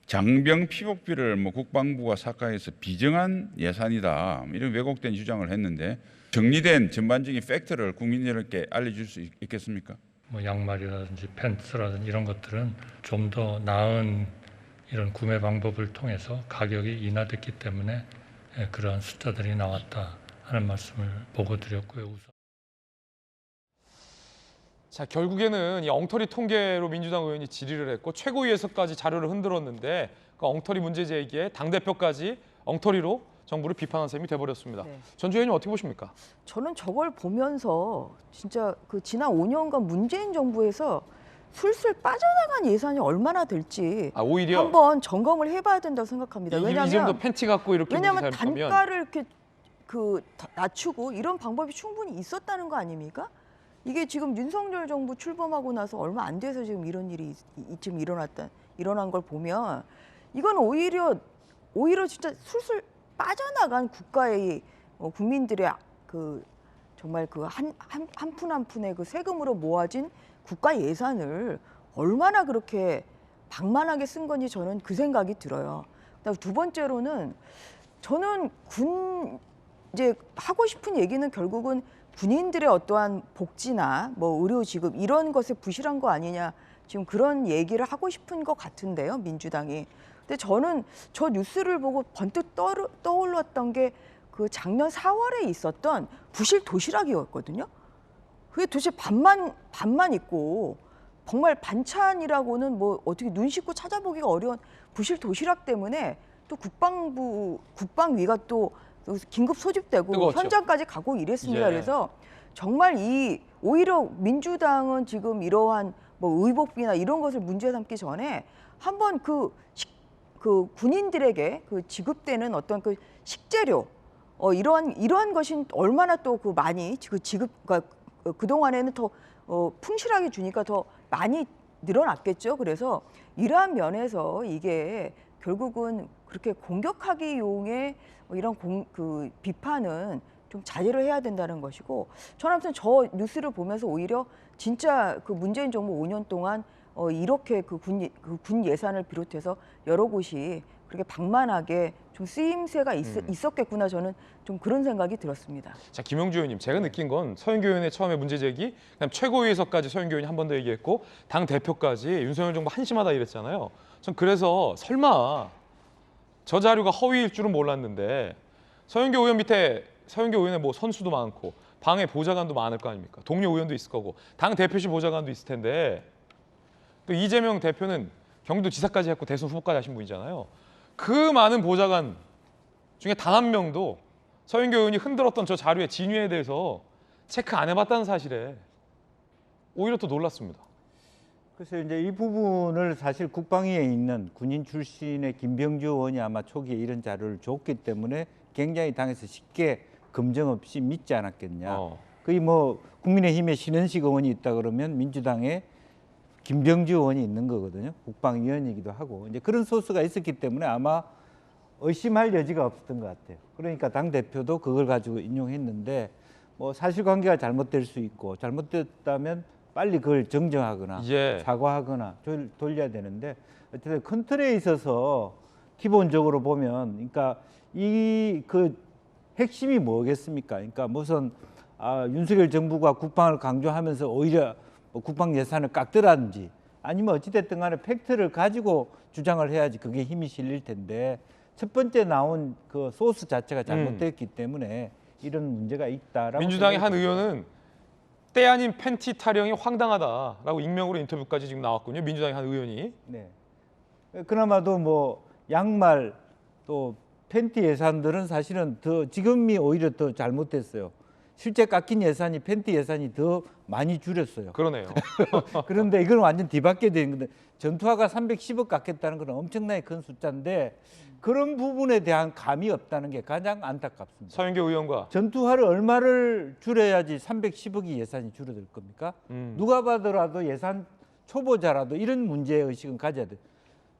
S18: 장병 피복비를 국방부가 삭감해서 비정한 예산이다 이런 왜곡된 주장을 했는데 정리된 전반적인 팩트를 국민들께 알려줄 수 있겠습니까?
S16: 양말이라든지 팬츠라든지 이런 것들은 좀 더 나은 이런 구매 방법을 통해서 가격이 인하됐기 때문에 그러한 숫자들이 나왔다 하는 말씀을 보고 드렸고요. 우선.
S1: 자, 결국에는 이 엉터리 통계로 민주당 의원이 질의를 했고 최고위에서까지 자료를 흔들었는데 그 엉터리 문제 제기에 당대표까지 엉터리로 정부를 비판한 셈이 돼버렸습니다.
S7: 네.
S1: 전주 의원님 어떻게 보십니까?
S7: 저는 저걸 보면서 진짜 그 지난 5년간 문재인 정부에서 술술 빠져나간 예산이 얼마나 될지
S1: 오히려
S7: 한번 점검을 해봐야 된다고 생각합니다.
S1: 이 정도 팬티 갖고 이렇게
S7: 왜냐하면 단가를 이렇게 낮추고 이런 방법이 충분히 있었다는 거 아닙니까? 이게 지금 윤석열 정부 출범하고 나서 얼마 안 돼서 지금 이런 일이 지금 일어난 걸 보면 이건 오히려 진짜 술술 빠져나간 국가의 국민들의 정말 그 한 푼 한 푼의 그 세금으로 모아진 국가 예산을 얼마나 그렇게 방만하게 쓴 건지 저는 그 생각이 들어요. 그다음 두 번째로는 저는 이제 하고 싶은 얘기는 결국은 군인들의 어떠한 복지나 뭐 의료 지급 이런 것에 부실한 거 아니냐 지금 그런 얘기를 하고 싶은 것 같은데요, 민주당이. 근데 저는 저 뉴스를 보고 번뜩 떠올랐던 게 그 작년 4월에 있었던 부실 도시락이었거든요. 그게 도대체 반만 있고 정말 반찬이라고는 뭐 어떻게 눈 씻고 찾아보기가 어려운 부실 도시락 때문에 또 국방위가 또 긴급 소집되고
S1: 뜨거웠죠.
S7: 현장까지 가고 이랬습니다.
S1: 예.
S7: 그래서 정말 오히려 민주당은 지금 이러한 뭐 의복비나 이런 것을 문제 삼기 전에 한번 그 군인들에게 그 지급되는 어떤 그 식재료 이러한 것이 얼마나 또 그 많이 그 그러니까 그 동안에는 더 풍실하게 주니까 더 많이 늘어났겠죠. 그래서 이러한 면에서 이게 결국은 그렇게 공격하기 용의 이런 그 비판은 좀 자제를 해야 된다는 것이고, 저는 아무튼 저 뉴스를 보면서 오히려 진짜 그 문재인 정부 5년 동안 이렇게 군 예산을 비롯해서 여러 곳이 그렇게 방만하게 좀 쓰임새가 있었겠구나, 저는 좀 그런 생각이 들었습니다.
S1: 자, 김용주 의원님, 제가 느낀 건 서영교 의원의 처음에 문제 제기, 그다음 최고위에서까지 서영교 의원이 한 번 더 얘기했고 당 대표까지 윤석열 정부 한심하다 이랬잖아요. 전 그래서 설마 저 자료가 허위일 줄은 몰랐는데 서영교 의원 밑에 서영교 의원의 뭐 선수도 많고 방에 보좌관도 많을 거 아닙니까? 동료 의원도 있을 거고 당 대표실 보좌관도 있을 텐데 또 이재명 대표는 경기도지사까지 했고 대선 후보까지 하신 분이잖아요. 그 많은 보좌관 중에 단 한 명도 서영교 의원이 흔들었던 저 자료의 진위에 대해서 체크 안 해봤다는 사실에 오히려 더 놀랐습니다.
S12: 그래서 이제 이 부분을 사실 국방위에 있는 군인 출신의 김병주 의원이 아마 초기에 이런 자료를 줬기 때문에 굉장히 당에서 쉽게 검증 없이 믿지 않았겠냐. 거의 뭐 국민의힘에 신은식 의원이 있다 그러면 민주당에 김병주 의원이 있는 거거든요. 국방위원이기도 하고 이제 그런 소스가 있었기 때문에 아마 의심할 여지가 없었던 것 같아요. 그러니까 당 대표도 그걸 가지고 인용했는데 뭐 사실관계가 잘못될 수 있고 잘못됐다면 빨리 그걸 정정하거나 사과하거나 돌려야 되는데 어쨌든 큰 틀에 있어서 기본적으로 보면 그러니까 이 그 핵심이 뭐겠습니까? 그러니까 무슨 윤석열 정부가 국방을 강조하면서 오히려 뭐 국방 예산을 깎더라든지 아니면 어찌됐든 간에 팩트를 가지고 주장을 해야지 그게 힘이 실릴 텐데 첫 번째 나온 그 소스 자체가 잘못됐기 때문에 이런 문제가 있다라고.
S1: 민주당의 한 의원은 때 아닌 팬티 타령이 황당하다라고 익명으로 인터뷰까지 지금 나왔군요. 민주당의 한 의원이.
S12: 네. 그나마도 뭐 양말 또 팬티 예산들은 사실은 더 지금이 오히려 더 잘못됐어요. 실제 깎인 예산이 팬티 예산이 더 많이 줄였어요.
S1: 그러네요.
S12: 그런데 이건 완전 뒤바뀌게 된 건데 전투화가 310억 깎였다는 건 엄청나게 큰 숫자인데 그런 부분에 대한 감이 없다는 게 가장 안타깝습니다.
S1: 서영교 의원과
S12: 전투화를 얼마를 줄여야지 310억이 예산이 줄어들 겁니까? 누가 봐더라도 예산 초보자라도 이런 문제의식은 가져야 돼요.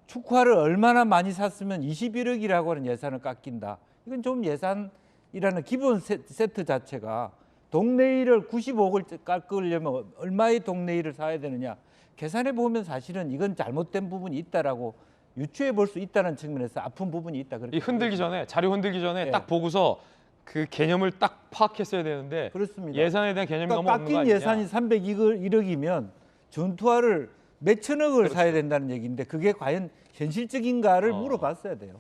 S12: 축구화를 얼마나 많이 샀으면 21억이라고 하는 예산을 깎인다. 이건 좀 예산이라는 기본 세트 자체가 동네일을 95억을 깎으려면 얼마의 동네일을 사야 되느냐. 계산해 보면 사실은 이건 잘못된 부분이 있다라고 유추해 볼 수 있다는 측면에서 아픈 부분이 있다.
S1: 이 흔들기 전에 자료 흔들기 전에 딱 보고서 그 개념을 딱 파악했어야 되는데
S12: 그렇습니다.
S1: 예산에 대한 개념이
S12: 그러니까
S1: 너무 없는 거
S12: 깎인
S1: 아니냐.
S12: 예산이 301억이면 전투화를 몇천억을 사야 된다는 얘기인데 그게 과연 현실적인가를 물어봤어야 돼요.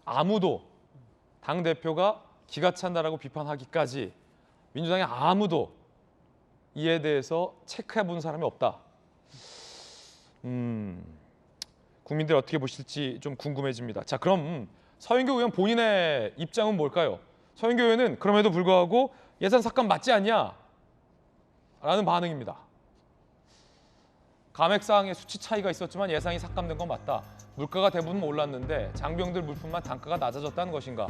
S1: 아무도 당대표가 기가 찬다라고 비판하기까지 민주당의 아무도 이에 대해서 체크해 본 사람이 없다. 국민들 어떻게 보실지 좀 궁금해집니다. 자, 그럼 서영교 의원 본인의 입장은 뭘까요? 서영교 의원은 그럼에도 불구하고 예산 삭감 맞지 않냐? 라는 반응입니다. 감액사항의 수치 차이가 있었지만 예산이 삭감된 건 맞다. 물가가 대부분 올랐는데 장병들 물품만 단가가 낮아졌다는 것인가?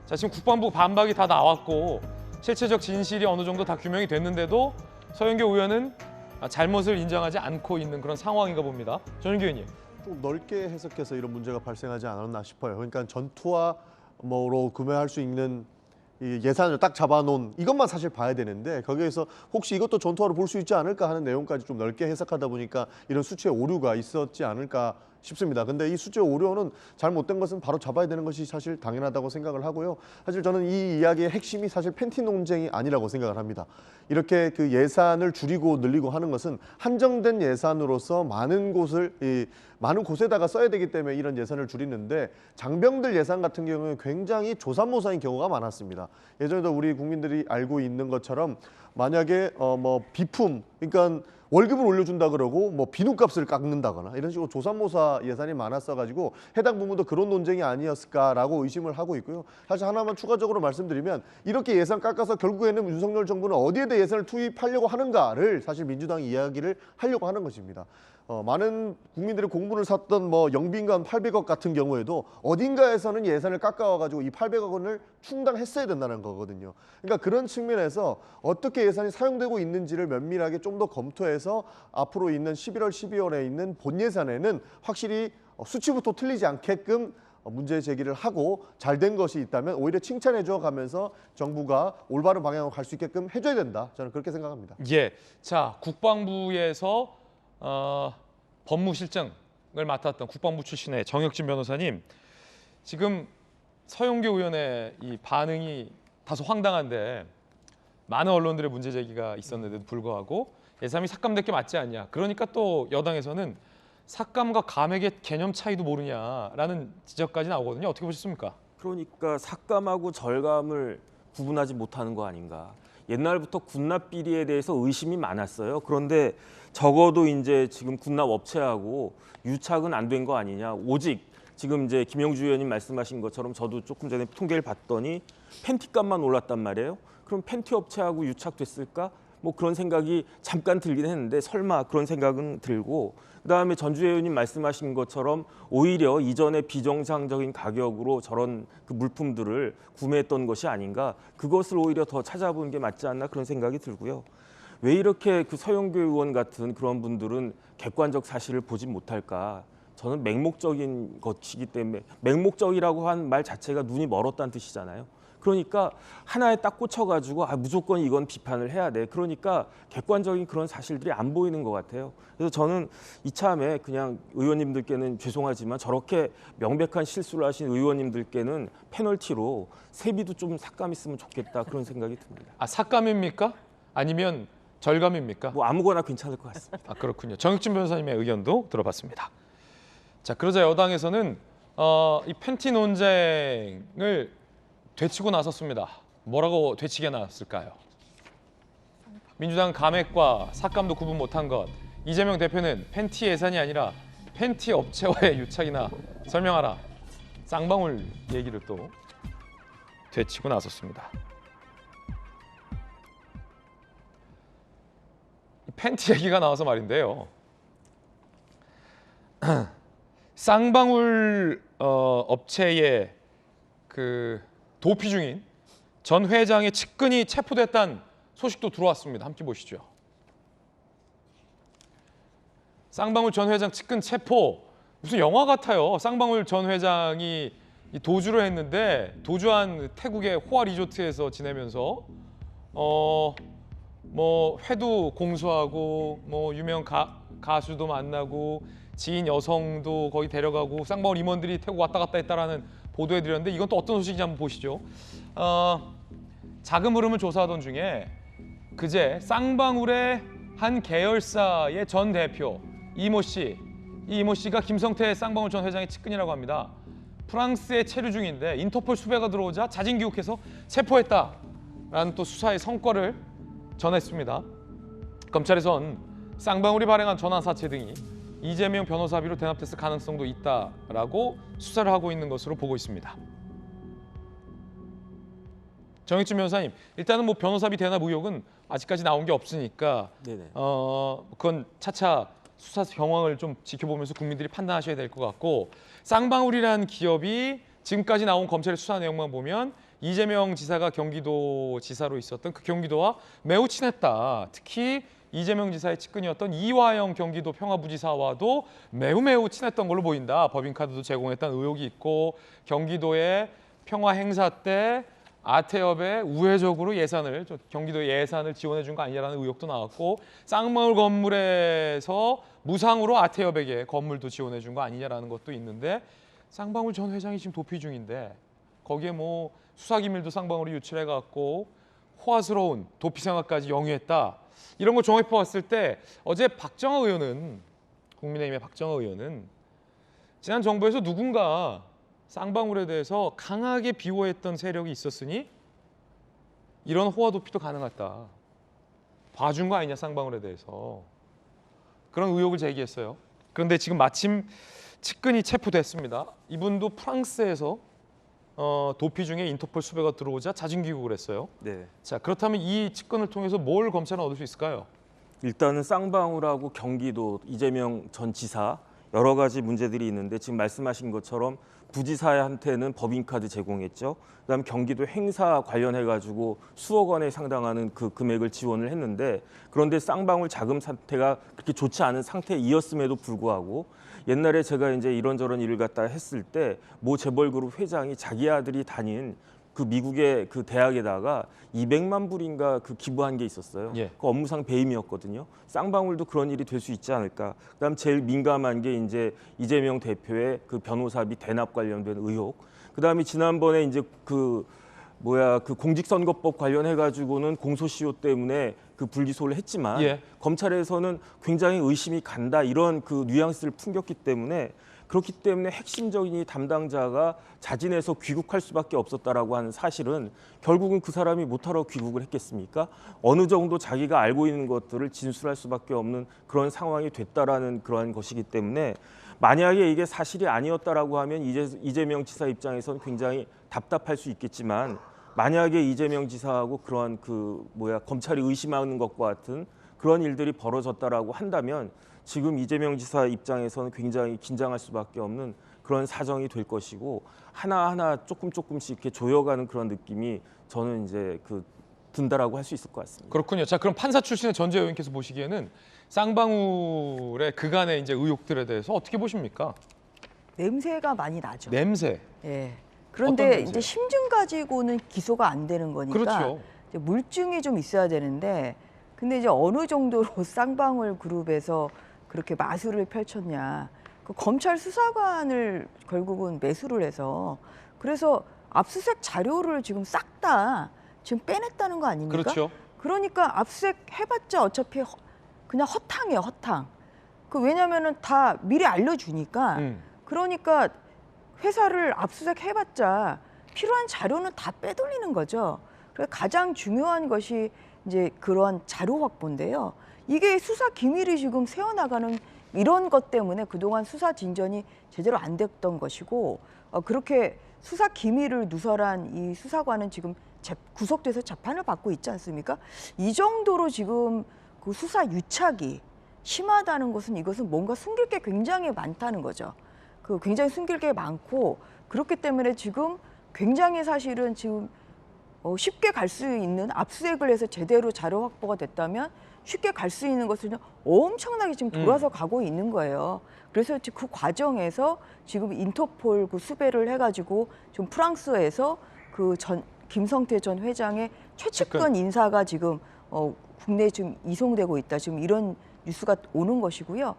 S1: 자, 지금 국방부 반박이 다 나왔고 실체적 진실이 어느 정도 다 규명이 됐는데도 서영교 의원은 잘못을 인정하지 않고 있는 그런 상황인가 봅니다. 전윤기 의원님.
S11: 좀 넓게 해석해서 이런 문제가 발생하지 않았나 싶어요. 그러니까 전투화로 구매할 수 있는 이 예산을 딱 잡아놓은 이것만 사실 봐야 되는데 거기에서 혹시 이것도 전투화로 볼 수 있지 않을까 하는 내용까지 좀 넓게 해석하다 보니까 이런 수치의 오류가 있었지 않을까 싶습니다. 근데 이 수치의 오류는 잘못된 것은 바로 잡아야 되는 것이 사실 당연하다고 생각을 하고요. 사실 저는 이 이야기의 핵심이 사실 팬티 논쟁이 아니라고 생각을 합니다. 이렇게 그 예산을 줄이고 늘리고 하는 것은 한정된 예산으로서 많은 곳에다가 써야 되기 때문에 이런 예산을 줄이는데 장병들 예산 같은 경우는 굉장히 조삼모사인 경우가 많았습니다. 예전에도 우리 국민들이 알고 있는 것처럼 만약에 비품, 그러니까 월급을 올려준다 그러고 비누값을 깎는다거나 이런 식으로 조삼모사 예산이 많았어가지고 해당 부분도 그런 논쟁이 아니었을까라고 의심을 하고 있고요. 사실 하나만 추가적으로 말씀드리면 이렇게 예산 깎아서 결국에는 윤석열 정부는 어디에 대해 예산을 투입하려고 하는가를 사실 민주당이 이야기를 하려고 하는 것입니다. 많은 국민들이 공분을 샀던 영빈관 800억 같은 경우에도 어딘가에서는 예산을 깎아와가지고 이 800억 원을 충당했어야 된다는 거거든요. 그러니까 그런 측면에서 어떻게 예산이 사용되고 있는지를 면밀하게 좀 더 검토해서 앞으로 있는 11월, 12월에 있는 본 예산에는 확실히 수치부터 틀리지 않게끔 문제 제기를 하고 잘된 것이 있다면 오히려 칭찬해줘 가면서 정부가 올바른 방향으로 갈 수 있게끔 해줘야 된다. 저는 그렇게 생각합니다.
S1: 예, 자 국방부에서 법무실장을 맡았던 국방부 출신의 정혁진 변호사님, 지금 서영교 의원의 이 반응이 다소 황당한데 많은 언론들의 문제 제기가 있었는데도 불구하고 예산이 삭감될 게 맞지 않냐. 그러니까 또 여당에서는 삭감과 감액의 개념 차이도 모르냐라는 지적까지 나오거든요. 어떻게 보셨습니까?
S14: 그러니까 삭감하고 절감을 구분하지 못하는 거 아닌가. 옛날부터 군납 비리에 대해서 의심이 많았어요. 그런데 적어도 이제 지금 군납 업체하고 유착은 안 된 거 아니냐. 오직 지금 이제 김영주 의원님 말씀하신 것처럼 저도 조금 전에 통계를 봤더니 팬티값만 올랐단 말이에요. 그럼 팬티 업체하고 유착됐을까? 그런 생각이 잠깐 들긴 했는데 설마 그런 생각은 들고, 그다음에 전주혜 의원님 말씀하신 것처럼 오히려 이전에 비정상적인 가격으로 저런 그 물품들을 구매했던 것이 아닌가, 그것을 오히려 더 찾아보는 게 맞지 않나 그런 생각이 들고요. 왜 이렇게 그 서영교 의원 같은 그런 분들은 객관적 사실을 보지 못할까? 저는 맹목적인 것이기 때문에, 맹목적이라고 한 말 자체가 눈이 멀었다는 뜻이잖아요. 그러니까 하나에 딱 꽂혀가지고 무조건 이건 비판을 해야 돼. 그러니까 객관적인 그런 사실들이 안 보이는 것 같아요. 그래서 저는 이참에 그냥 의원님들께는 죄송하지만 저렇게 명백한 실수를 하신 의원님들께는 페널티로 세비도 좀 삭감했으면 좋겠다 그런 생각이 듭니다.
S1: 삭감입니까? 아니면 절감입니까?
S14: 아무거나 괜찮을 것 같습니다.
S1: 그렇군요. 정혁진 변호사님의 의견도 들어봤습니다. 자, 그러자 여당에서는 이 팬티 논쟁을 되치고 나섰습니다. 뭐라고 되치게 나왔을까요? 민주당 감액과 삭감도 구분 못한 것. 이재명 대표는 팬티 예산이 아니라 팬티 업체와의 유착이나 설명하라. 쌍방울 얘기를 또 되치고 나섰습니다. 팬티 얘기가 나와서 말인데요. 쌍방울 업체의 그 도피 중인 전 회장의 측근이 체포됐다는 소식도 들어왔습니다. 함께 보시죠. 쌍방울 전 회장 측근 체포, 무슨 영화 같아요. 쌍방울 전 회장이 도주를 했는데 도주한 태국의 호화 리조트에서 지내면서 회도 공수하고 유명 가수도 만나고 지인 여성도 거기 데려가고 쌍방울 임원들이 태국 왔다 갔다 했다라는 보도해드렸는데 이건 또 어떤 소식인지 한번 보시죠. 자금 흐름을 조사하던 중에 그제 쌍방울의 한 계열사의 전 대표 이모 씨, 이 이모 씨가 김성태 쌍방울 전 회장의 측근이라고 합니다. 프랑스에 체류 중인데 인터폴 수배가 들어오자 자진귀국해서 체포했다라는 또 수사의 성과를 전했습니다. 검찰에선 쌍방울이 발행한 전환사채 등이 이재명 변호사 비로 대납됐을 가능성도 있다라고 수사를 하고 있는 것으로 보고 있습니다. 정혁진 변호사님, 일단은 변호사비 대납 의혹은 아직까지 나온 게 없으니까 그건 차차 수사 경황을 좀 지켜보면서 국민들이 판단하셔야 될 것 같고, 쌍방울이라는 기업이 지금까지 나온 검찰의 수사 내용만 보면 이재명 지사가 경기도 지사로 있었던 그 경기도와 매우 친했다. 특히 이재명 지사의 측근이었던 이화영 경기도 평화부지사와도 매우 친했던 걸로 보인다. 법인카드도 제공했다는 의혹이 있고 경기도의 평화 행사 때 아태협에 우회적으로 예산을 경기도 예산을 지원해 준 거 아니냐라는 의혹도 나왔고 쌍방울 건물에서 무상으로 아태협에게 건물도 지원해 준 거 아니냐라는 것도 있는데 쌍방울 전 회장이 지금 도피 중인데 거기에 뭐 수사기밀도 쌍방울이 유출해 갖고 호화스러운 도피 생활까지 영위했다. 이런 거 종합해 봤을 때 어제 박정호 의원은 국민의힘의 박정호 의원은 지난 정부에서 누군가 쌍방울에 대해서 강하게 비호했던 세력이 있었으니 이런 호화 도피도 가능하다. 봐준 거 아니냐 쌍방울에 대해서. 그런 의혹을 제기했어요. 그런데 지금 마침 측근이 체포됐습니다. 이분도 프랑스에서 도피 중에 인터폴 수배가 들어오자 자진 귀국을 했어요.
S14: 네.
S1: 자, 그렇다면 이 측근을 통해서 뭘 검찰은 얻을 수 있을까요?
S14: 일단은 쌍방울하고 경기도 이재명 전 지사 여러 가지 문제들이 있는데 지금 말씀하신 것처럼 부지사한테는 법인카드 제공했죠. 그다음에 경기도 행사 관련해가지고 수억 원에 상당하는 그 금액을 지원을 했는데 그런데 쌍방울 자금 상태가 그렇게 좋지 않은 상태이었음에도 불구하고 옛날에 제가 이제 이런저런 일을 갖다 했을 때 모 재벌그룹 회장이 자기 아들이 다닌 그 미국의 그 대학에다가 200만 불인가 그 기부한 게 있었어요.
S1: 예.
S14: 그 업무상 배임이었거든요. 쌍방울도 그런 일이 될 수 있지 않을까. 그다음 제일 민감한 게 이제 이재명 대표의 그 변호사비 대납 관련된 의혹. 그다음에 지난번에 이제 그 공직선거법 관련해 가지고는 공소시효 때문에 그 불기소를 했지만
S1: 예.
S14: 검찰에서는 굉장히 의심이 간다 이런 그 뉘앙스를 풍겼기 때문에 그렇기 때문에 핵심적인 이 담당자가 자진해서 귀국할 수밖에 없었다라고 하는 사실은 결국은 그 사람이 못하러 귀국을 했겠습니까? 어느 정도 자기가 알고 있는 것들을 진술할 수밖에 없는 그런 상황이 됐다라는 그러한 것이기 때문에 만약에 이게 사실이 아니었다라고 하면 이재명 지사 입장에서는 굉장히 답답할 수 있겠지만 만약에 이재명 지사하고 그러한 검찰이 의심하는 것과 같은 그런 일들이 벌어졌다라고 한다면 지금 이재명 지사 입장에서는 굉장히 긴장할 수밖에 없는 그런 사정이 될 것이고 하나하나 조금씩 이렇게 조여가는 그런 느낌이 저는 이제 든다라고 할 수 있을 것 같습니다.
S1: 그렇군요. 자, 그럼 판사 출신의 전재 의원께서 보시기에는 쌍방울의 그간의 이제 의혹들에 대해서 어떻게 보십니까?
S7: 냄새가 많이 나죠.
S1: 냄새.
S7: 예.
S1: 어떤
S7: 그런데
S1: 냄새요?
S7: 이제 심증 가지고는 기소가 안 되는 거니까
S1: 그렇죠.
S7: 이제 물증이 좀 있어야 되는데 근데 이제 어느 정도로 쌍방울 그룹에서 그렇게 마술을 펼쳤냐. 그 검찰 수사관을 결국은 매수를 해서 그래서 압수수색 자료를 지금 싹 다 지금 빼냈다는 거 아닙니까?
S1: 그렇죠.
S7: 그러니까 압수수색 해봤자 어차피 그냥 허탕이에요, 허탕. 왜냐면은 다 미리 알려주니까. 그러니까 회사를 압수수색 해봤자 필요한 자료는 다 빼돌리는 거죠. 그래서 가장 중요한 것이 이제 그러한 자료 확보인데요. 이게 수사 기밀이 지금 새어나가는 이런 것 때문에 그동안 수사 진전이 제대로 안 됐던 것이고 그렇게 수사 기밀을 누설한 이 수사관은 지금 구속돼서 재판을 받고 있지 않습니까? 이 정도로 지금 그 수사 유착이 심하다는 것은 이것은 뭔가 숨길 게 굉장히 많다는 거죠. 굉장히 숨길 게 많고 그렇기 때문에 지금 굉장히 사실은 지금 쉽게 갈 수 있는 압수수색을 해서 제대로 자료 확보가 됐다면 쉽게 갈 수 있는 것을 엄청나게 지금 돌아서 가고 있는 거예요. 그래서 그 과정에서 지금 인터폴 수배를 해가지고 지금 프랑스에서 김성태 전 회장의 최측근 인사가 지금 국내에 지금 이송되고 있다. 지금 이런 뉴스가 오는 것이고요.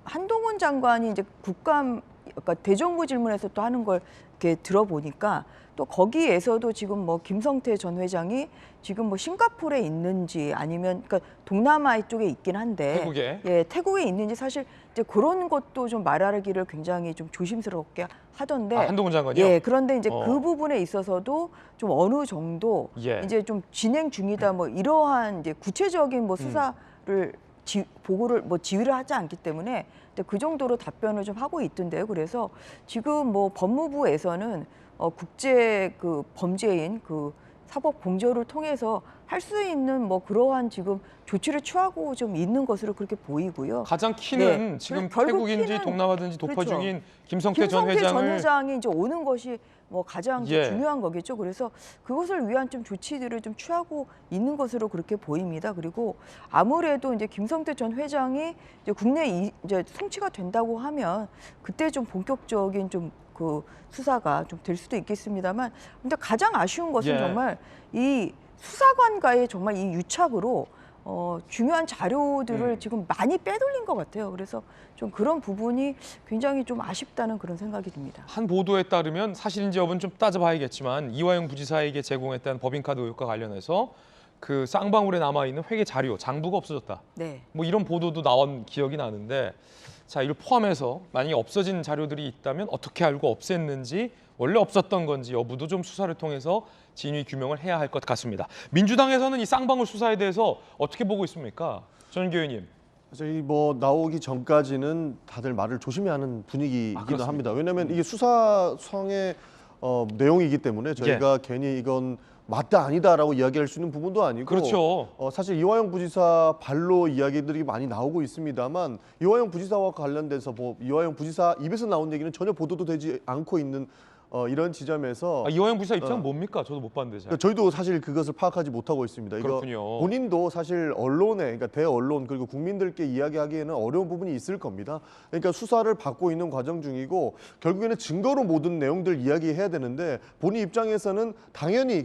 S7: 한동훈 장관이 이제 그러니까 대정부 질문에서 또 하는 걸 이렇게 들어보니까 또 거기에서도 지금 김성태 전 회장이 지금 싱가포르에 있는지 아니면 그러니까 동남아 쪽에 있긴 한데
S1: 태국에
S7: 태국에 있는지 사실 이제 그런 것도 좀 말하기를 굉장히 좀 조심스럽게 하던데
S1: 한동훈 장관이요?
S7: 예, 그런데 이제 그 부분에 있어서도 좀 어느 정도 이제 좀 진행 중이다 이러한 이제 구체적인 수사를 보고를 지휘를 하지 않기 때문에 그 정도로 답변을 좀 하고 있던데요. 그래서 지금 법무부에서는 국제 범죄인 사법 공조를 통해서 할 수 있는 그러한 지금 조치를 취하고 좀 있는 것으로 그렇게 보이고요.
S1: 가장 키는 지금 태국인지 동남아든지 도파 중인 김성태 전
S7: 회장이 이제 오는 것이 가장 중요한 거겠죠. 그래서 그것을 위한 좀 조치들을 좀 취하고 있는 것으로 그렇게 보입니다. 그리고 아무래도 이제 김성태 전 회장이 이제 국내에 이제 송치가 된다고 하면 그때 좀 본격적인 좀 그 수사가 좀 될 수도 있겠습니다만, 근데 가장 아쉬운 것은
S1: 예.
S7: 정말 이 수사관과의 정말 이 유착으로 중요한 자료들을 지금 많이 빼돌린 것 같아요. 그래서 좀 그런 부분이 굉장히 좀 아쉽다는 그런 생각이 듭니다.
S1: 한 보도에 따르면 사실인지 여부는 좀 따져봐야겠지만 이화영 부지사에게 제공했다는 법인카드 의혹과 관련해서 그 쌍방울에 남아있는 회계 자료, 장부가 없어졌다.
S7: 네.
S1: 뭐 이런 보도도 나온 기억이 나는데, 자, 이를 포함해서 만약에 없어진 자료들이 있다면 어떻게 알고 없앴는지, 원래 없었던 건지 여부도 좀 수사를 통해서 진위 규명을 해야 할 것 같습니다. 민주당에서는 이 쌍방울 수사에 대해서 어떻게 보고 있습니까? 전교 의원님.
S11: 저희 뭐 나오기 전까지는 다들 말을 조심히 하는 분위기이기도
S1: 그렇습니까?
S11: 합니다. 왜냐하면 이게 수사성의 내용이기 때문에 저희가 괜히 이건 맞다 아니다라고 이야기할 수 있는 부분도 아니고,
S1: 그렇죠.
S11: 사실 이화영 부지사 발로 이야기들이 많이 나오고 있습니다만, 이화영 부지사와 관련돼서 뭐 이화영 부지사 입에서 나온 얘기는 전혀 보도도 되지 않고 있는 이런 지점에서
S1: 이화영 부지사 입장은 뭡니까? 저도 못 봤는데 잘.
S11: 저희도 사실 그것을 파악하지 못하고 있습니다.
S1: 그렇군요.
S11: 이거 본인도 사실 언론에, 그러니까 대언론 그리고 국민들께 이야기하기에는 어려운 부분이 있을 겁니다. 그러니까 수사를 받고 있는 과정 중이고 결국에는 증거로 모든 내용들 이야기해야 되는데, 본인 입장에서는 당연히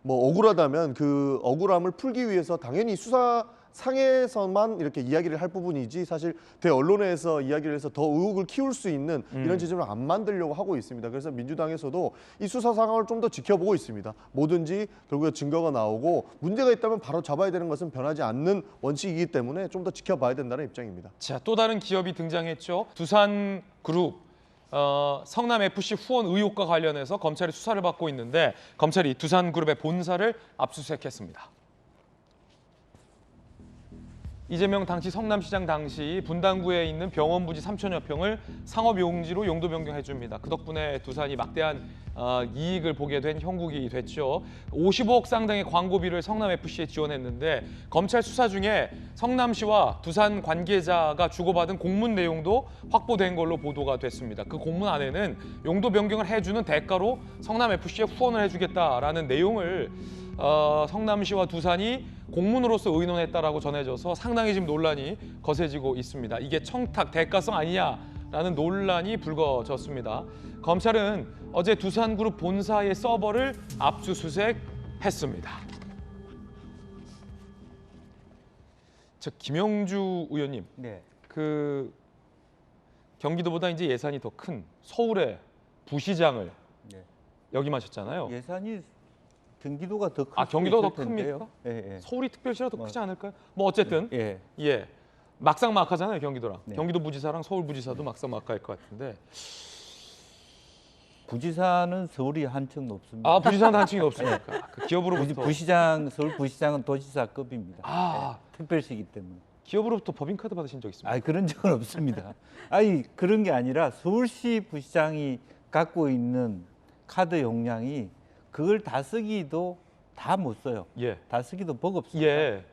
S11: 뭐 억울하다면 그 억울함을 풀기 위해서 당연히 수사상에서만 이렇게 이야기를 할 부분이지, 사실 대언론에서 이야기를 해서 더 의혹을 키울 수 있는 이런 지점을 안 만들려고 하고 있습니다. 그래서 민주당에서도 이 수사 상황을 좀 더 지켜보고 있습니다. 뭐든지 결국에 증거가 나오고 문제가 있다면 바로 잡아야 되는 것은 변하지 않는 원칙이기 때문에 좀 더 지켜봐야 된다는 입장입니다.
S1: 자, 또 다른 기업이 등장했죠. 두산그룹. 성남FC 후원 의혹과 관련해서 검찰이 수사를 받고 있는데, 검찰이 두산그룹의 본사를 압수수색했습니다. 이재명 당시 성남시장 당시 분당구에 있는 병원 부지 3천여 평을 상업용지로 용도 변경해 줍니다. 그 덕분에 두산이 막대한 이익을 보게 된 형국이 됐죠. 55억 상당의 광고비를 성남FC에 지원했는데, 검찰 수사 중에 성남시와 두산 관계자가 주고받은 공문 내용도 확보된 걸로 보도가 됐습니다. 그 공문 안에는 용도 변경을 해주는 대가로 성남FC에 후원을 해주겠다라는 내용을 성남시와 두산이 공문으로서 의논했다라고 전해져서 상당히 지금 논란이 거세지고 있습니다. 이게 청탁, 대가성 아니냐라는 논란이 불거졌습니다. 검찰은 어제 두산그룹 본사의 서버를 압수수색했습니다. 저 김영주 의원님, 그 경기도보다 이제 예산이 더 큰 서울의 부시장을 역임하셨잖아요.
S12: 예산이 경기도가 더 클
S1: 경기도가
S12: 수도
S1: 더
S12: 있을 텐데요.
S1: 큽니까? 서울이 특별시라 더 크지 않을까요? 뭐 어쨌든 막상막하잖아요, 경기도랑. 경기도 부지사랑 서울 부지사도 막상막하일 것 같은데.
S12: 부지사는 서울이 한층 높습니다.
S1: 부지사는 한층이 높습니까? 그 기업으로부터
S12: 부시장, 서울 부시장은 도지사급입니다. 특별시이기 때문에.
S1: 기업으로부터 법인카드 받으신 적 있습니까?
S12: 그런 적은 없습니다. 그런 게 아니라 서울시 부시장이 갖고 있는 카드 용량이 그걸 다 쓰기도 다 못 써요. 다 쓰기도 버겁습니다.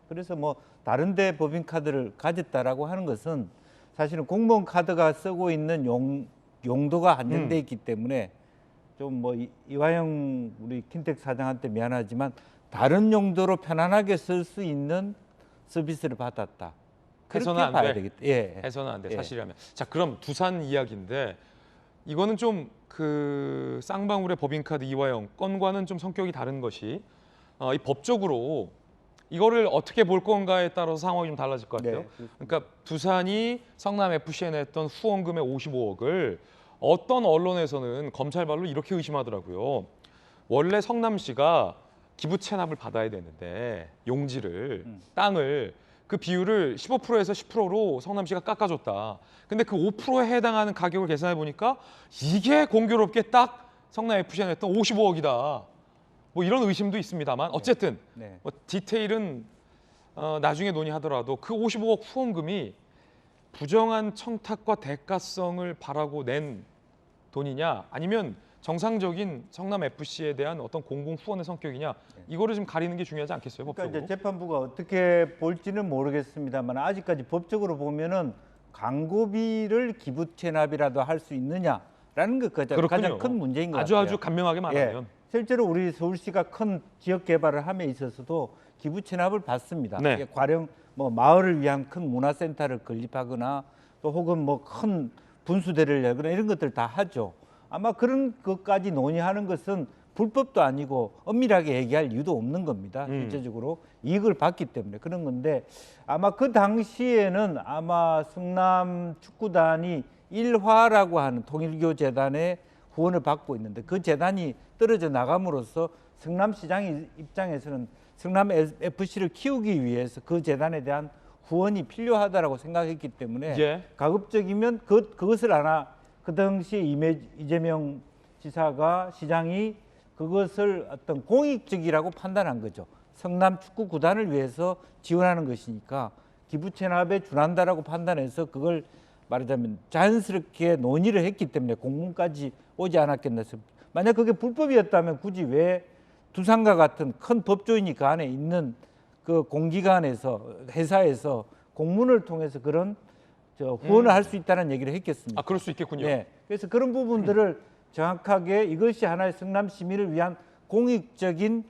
S12: 그래서 뭐 다른 데 법인카드를 가졌다라고 하는 것은 사실은 공무원 카드가 쓰고 있는 용도가 한정돼 있기 때문에 좀 뭐 이화영 우리 킨텍 사장한테 미안하지만 다른 용도로 편안하게 쓸 수 있는 서비스를 받았다.
S1: 해서는 안
S12: 봐야
S1: 돼.
S12: 되겠다.
S1: 해서는 안 돼. 사실이라면. 자, 그럼 두산 이야기인데, 이거는 좀 그 쌍방울의 법인카드 이화영 건과는 좀 성격이 다른 것이, 이 법적으로 이거를 어떻게 볼 건가에 따라서 상황이 좀 달라질 것 같아요. 그러니까 두산이 성남FC에 냈던 후원금의 55억을 어떤 언론에서는 검찰발로 이렇게 의심하더라고요. 원래 성남시가 기부 체납을 받아야 되는데 용지를, 땅을, 그 비율을 15%에서 10%로 성남시가 깎아줬다. 근데 그 5%에 해당하는 가격을 계산해 보니까 이게 공교롭게 딱 성남FC에 냈던 55억이다. 뭐 이런 의심도 있습니다만, 어쨌든 뭐 디테일은 나중에 논의하더라도 그 55억 후원금이 부정한 청탁과 대가성을 바라고 낸 돈이냐, 아니면 정상적인 성남FC에 대한 어떤 공공 후원의 성격이냐, 이거를 좀 가리는 게 중요하지 않겠어요, 법적으로?
S12: 그러니까 이제 재판부가 어떻게 볼지는 모르겠습니다만, 아직까지 법적으로 보면은 광고비를 기부 체납이라도 할 수 있느냐라는 게 가장 큰 문제인 것 같아요.
S1: 아주 간명하게 말하면.
S12: 실제로 우리 서울시가 큰 지역 개발을 함에 있어서도 기부 체납을 받습니다. 가령 뭐 마을을 위한 큰 문화센터를 건립하거나 또 혹은 뭐 큰 분수대를 열거나 이런 것들 다 하죠. 아마 그런 것까지 논의하는 것은 불법도 아니고 엄밀하게 얘기할 이유도 없는 겁니다. 실제적으로 이익을 받기 때문에 그런 건데 아마 그 당시에는 아마 성남 축구단이 일화라고 하는 통일교 재단의 후원을 받고 있는데 그 재단이 떨어져 나감으로써 성남시장 입장에서는 성남 FC를 키우기 위해서 그 재단에 대한 후원이 필요하다라고 생각했기 때문에
S1: 예.
S12: 가급적이면 그것을 하나 그 당시에 이재명 지사가 시장이 그것을 어떤 공익적이라고 판단한 거죠. 성남 축구 구단을 위해서 지원하는 것이니까 기부 체납에 준한다라고 판단해서 그걸 말하자면 자연스럽게 논의를 했기 때문에 공문까지 오지 않았겠나 싶습니다. 만약 그게 불법이었다면 굳이 왜 두산과 같은 큰 법조인이 그 안에 있는 그 공기관에서 회사에서 공문을 통해서 그런 후원을 할 수 있다는 얘기를 했겠습니다.
S1: 아, 그럴 수 있겠군요.
S12: 네. 그래서 그런 부분들을 정확하게 이것이 하나의 성남 시민을 위한 공익적인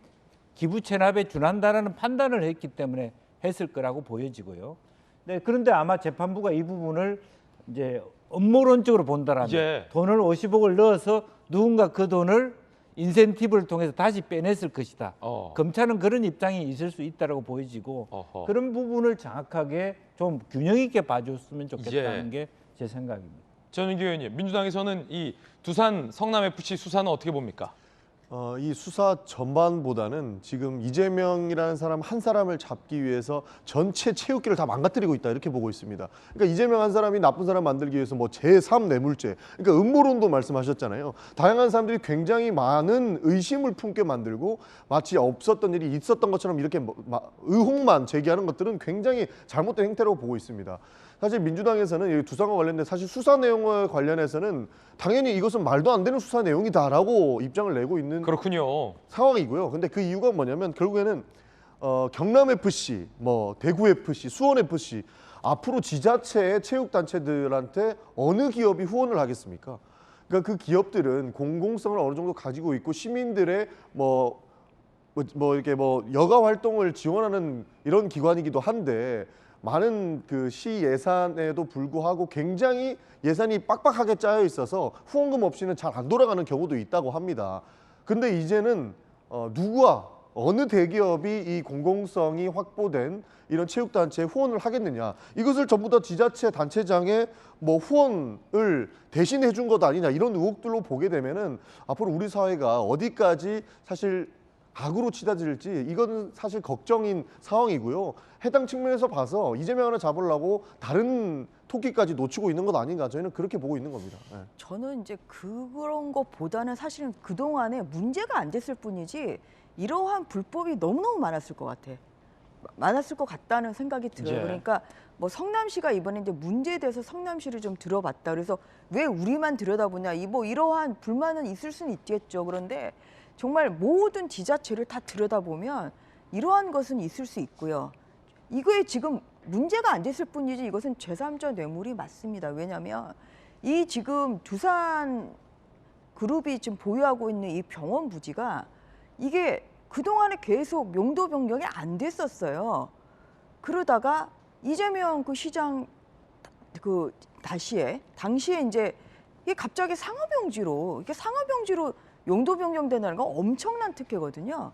S12: 기부 체납에 준한다라는 판단을 했기 때문에 했을 거라고 보여지고요. 네, 그런데 아마 재판부가 이 부분을 이제 업무론적으로 본다라면
S1: 예.
S12: 돈을 50억을 넣어서 누군가 그 돈을 인센티브를 통해서 다시 빼냈을 것이다. 검찰은 그런 입장이 있을 수 있다라고 보여지고 그런 부분을 정확하게 좀 균형 있게 봐줬으면 좋겠다는 게 제 생각입니다.
S1: 전윤기 의원님, 민주당에서는 이 두산 성남 FC 수사는 어떻게 봅니까?
S11: 이 수사 전반보다는 지금 이재명이라는 사람 한 사람을 잡기 위해서 전체 체육계를 다 망가뜨리고 있다 이렇게 보고 있습니다. 그러니까 이재명 한 사람이 나쁜 사람 만들기 위해서 뭐 제3 뇌물죄, 그러니까 음모론도 말씀하셨잖아요. 다양한 사람들이 굉장히 많은 의심을 품게 만들고 마치 없었던 일이 있었던 것처럼 이렇게 의혹만 제기하는 것들은 굉장히 잘못된 행태라고 보고 있습니다. 사실 민주당에서는 두산과 관련된 사실 수사 내용과 관련해서는 당연히 이것은 말도 안 되는 수사 내용이다라고 입장을 내고 있는
S1: 그렇군요.
S11: 상황이고요. 근데 그 이유가 뭐냐면 결국에는 경남 FC, 뭐 대구 FC, 수원 FC 앞으로 지자체의 체육 단체들한테 어느 기업이 후원을 하겠습니까? 그러니까 그 기업들은 공공성을 어느 정도 가지고 있고 시민들의 이렇게 여가 활동을 지원하는 이런 기관이기도 한데. 많은 그 시 예산에도 불구하고 굉장히 예산이 빡빡하게 짜여 있어서 후원금 없이는 잘 안 돌아가는 경우도 있다고 합니다. 근데 이제는 누구와 어느 대기업이 이 공공성이 확보된 이런 체육단체에 후원을 하겠느냐. 이것을 전부 다 지자체 단체장의 뭐 후원을 대신해 준 것 아니냐 이런 의혹들로 보게 되면은 앞으로 우리 사회가 어디까지 사실 악으로 치닫을지 이건 사실 걱정인 상황이고요. 해당 측면에서 봐서 이재명 하나 잡으려고 다른 토끼까지 놓치고 있는 것 아닌가 저희는 그렇게 보고 있는 겁니다. 네.
S7: 저는 이제 그런 것보다는 사실은 그동안에 문제가 안 됐을 뿐이지 이러한 불법이 너무너무 많았을 것 같아. 많았을 것 같다는 생각이 들어요.
S1: 예.
S7: 그러니까 뭐 성남시가 이번에 이제 문제에 대해서 성남시를 좀 들어봤다. 그래서 왜 우리만 들여다보냐. 뭐 이러한 불만은 있을 수는 있겠죠. 그런데 정말 모든 지자체를 다 들여다보면 이러한 것은 있을 수 있고요. 이거에 지금 문제가 안 됐을 뿐이지 이것은 제3자 뇌물이 맞습니다. 왜냐하면 이 지금 두산 그룹이 지금 보유하고 있는 이 병원 부지가 이게 그동안에 계속 용도 변경이 안 됐었어요. 그러다가 이재명 그 시장 그 당시에 이제 이게 갑자기 상업용지로 용도 변경된다는 건 엄청난 특혜거든요.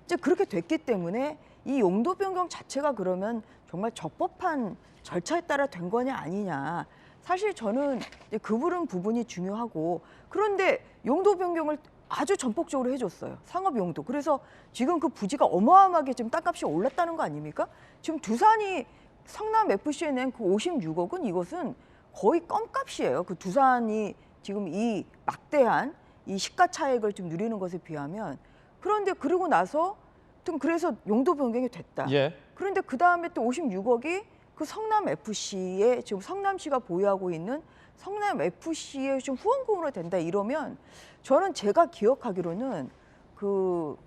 S7: 이제 그렇게 됐기 때문에 이 용도 변경 자체가 그러면 정말 적법한 절차에 따라 된 거냐 아니냐. 사실 저는 그 부분이 중요하고 그런데 용도 변경을 아주 전폭적으로 해줬어요. 상업 용도. 그래서 지금 그 부지가 어마어마하게 지금 땅값이 올랐다는 거 아닙니까? 지금 두산이 성남 FC에 낸 그 56억은 이것은 거의 껌값이에요. 그 두산이 지금 이 막대한 이 시가 차익을 좀 누리는 것에 비하면 그런데 그러고 나서 좀 그래서 용도 변경이 됐다.
S1: 예.
S7: 그런데 그 다음에 또 56억이 그 성남 FC에 지금 성남시가 보유하고 있는 성남 FC에 좀 후원금으로 된다 이러면 저는 제가 기억하기로는 그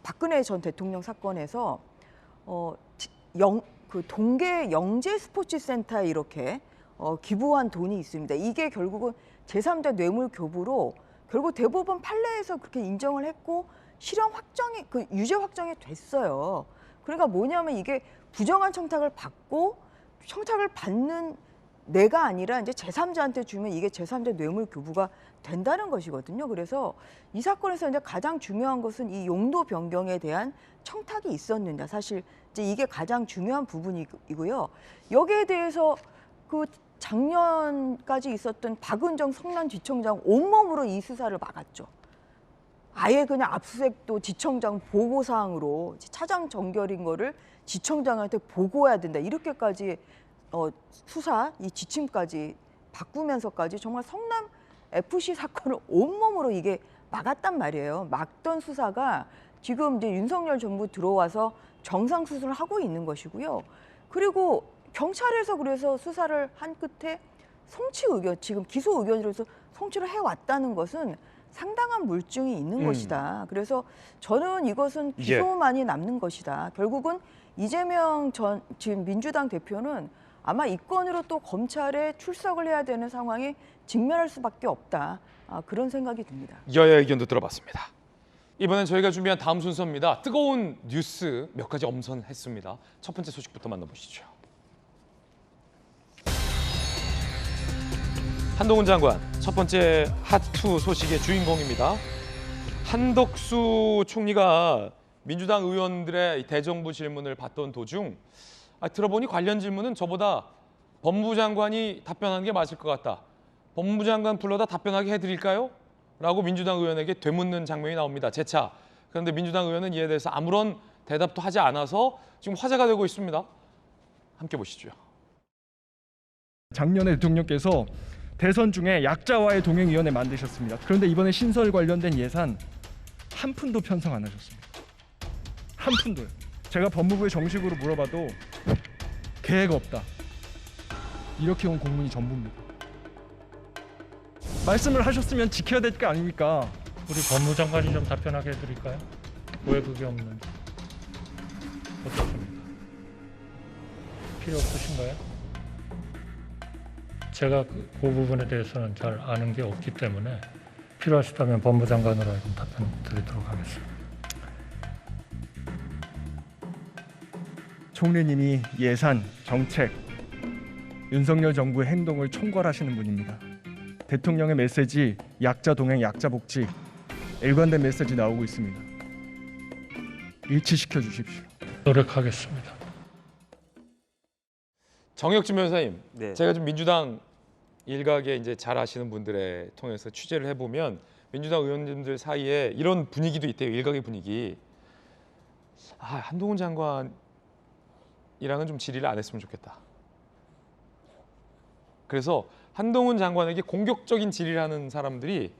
S7: 박근혜 전 대통령 사건에서 그 동계 영재 스포츠 센터에 이렇게 기부한 돈이 있습니다. 이게 결국은 제3자 뇌물 교부로 결국 대법원 판례에서 그렇게 인정을 했고 실형 확정이 유죄 확정이 됐어요. 그러니까 뭐냐면 이게 부정한 청탁을 받고 청탁을 받는 내가 아니라 이제 제3자한테 주면 이게 제3자 뇌물 교부가 된다는 것이거든요. 그래서 이 사건에서 이제 가장 중요한 것은 이 용도 변경에 대한 청탁이 있었느냐. 사실 이제 이게 가장 중요한 부분이고요. 여기에 대해서 그 작년까지 있었던 박은정 성남지청장 온몸으로 이 수사를 막았죠. 아예 그냥 압수수색도 지청장 보고사항으로 차장 정결인 거를 지청장한테 보고해야 된다. 이렇게까지 수사 이 지침까지 바꾸면서까지 정말 성남 FC 사건을 온몸으로 이게 막았단 말이에요. 막던 수사가 지금 이제 윤석열 정부 들어와서 정상 수사를 하고 있는 것이고요. 그리고 경찰에서 그래서 수사를 한 끝에 송치 의견, 지금 기소 의견으로서 송치를 해왔다는 것은 상당한 물증이 있는 것이다. 그래서 저는 이것은 기소만이 남는 것이다. 결국은 이재명 전 지금 민주당 대표는 아마 이 건으로 또 검찰에 출석을 해야 되는 상황에 직면할 수밖에 없다. 그런 생각이 듭니다.
S1: 여야 의견도 들어봤습니다. 이번엔 저희가 준비한 다음 순서입니다. 뜨거운 뉴스 몇 가지 엄선했습니다. 첫 번째 소식부터 만나보시죠. 한동훈 장관, 첫 번째 핫투 소식의 주인공입니다. 한덕수 총리가 민주당 의원들의 대정부 질문을 받던 도중 들어보니 관련 질문은 저보다 법무부 장관이 답변하는 게 맞을 것 같다. 법무부 장관 불러다 답변하게 해드릴까요? 라고 민주당 의원에게 되묻는 장면이 나옵니다. 재차. 그런데 민주당 의원은 이에 대해서 아무런 대답도 하지 않아서 지금 화제가 되고 있습니다. 함께 보시죠.
S19: 작년에 대통령께서 대선 중에 약자와의 동행위원회 만드셨습니다. 그런데 이번에 신설 관련된 예산 한 푼도 편성 안 하셨습니다. 한 푼도요. 제가 법무부에 정식으로 물어봐도 계획 없다. 이렇게 온 공문이 전부입니다. 말씀을 하셨으면 지켜야 될 거 아닙니까?
S16: 우리 법무장관이 좀 답변하게 해드릴까요? 왜 그게 없는지. 어떻습니까? 필요 없으신가요? 제가 그 부분에 대해서는 잘 아는 게 없기 때문에 필요하시다면 법무장관으로 좀 답변 드리도록 하겠습니다.
S19: 총리님이 예산, 정책, 윤석열 정부의 행동을 총괄하시는 분입니다. 대통령의 메시지, 약자 동행, 약자 복지, 일관된 메시지 나오고 있습니다. 일치시켜 주십시오.
S16: 노력하겠습니다.
S1: 정혁진 변호사님,
S14: 네.
S1: 제가 좀 민주당 일각에 이제 잘 아시는 분들에 통해서 취재를 해보면 민주당 의원님들 사이에 이런 분위기도 있대요. 일각의 분위기. 한동훈 장관이랑은 좀 질의를 안 했으면 좋겠다. 그래서 한동훈 장관에게 공격적인 질의를 하는 사람들이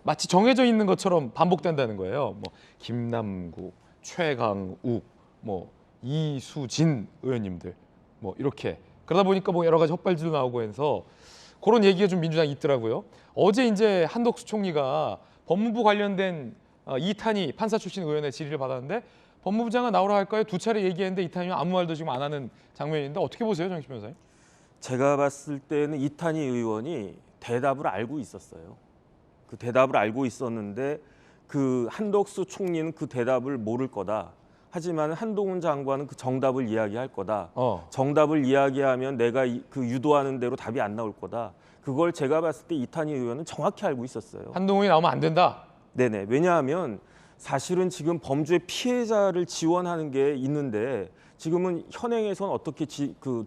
S1: 마치 정해져 있는 것처럼 반복된다는 거예요. 뭐 김남국, 최강욱, 뭐 이수진 의원님들, 뭐 이렇게 그러다 보니까 뭐 여러 가지 헛발질도 나오고 해서 그런 얘기가 좀 민주당에 있더라고요. 어제 이제 한덕수 총리가 법무부 관련된 이탄희 판사 출신 의원의 질의를 받았는데 법무부 장관 나오라 할까요? 두 차례 얘기했는데 이탄희 아무 말도 지금 안 하는 장면인데 어떻게 보세요, 정식 변호사님?
S14: 제가 봤을 때는 이탄희 의원이 대답을 알고 있었어요. 그 대답을 알고 있었는데 그 한덕수 총리는 그 대답을 모를 거다. 하지만 한동훈 장관은 그 정답을 이야기할 거다. 정답을 이야기하면 내가 그 유도하는 대로 답이 안 나올 거다. 그걸 제가 봤을 때 이탄희 의원은 정확히 알고 있었어요.
S1: 한동훈이 나오면 안 된다?
S14: 네네. 왜냐하면 사실은 지금 범죄 피해자를 지원하는 게 있는데 지금은 현행에서는 어떻게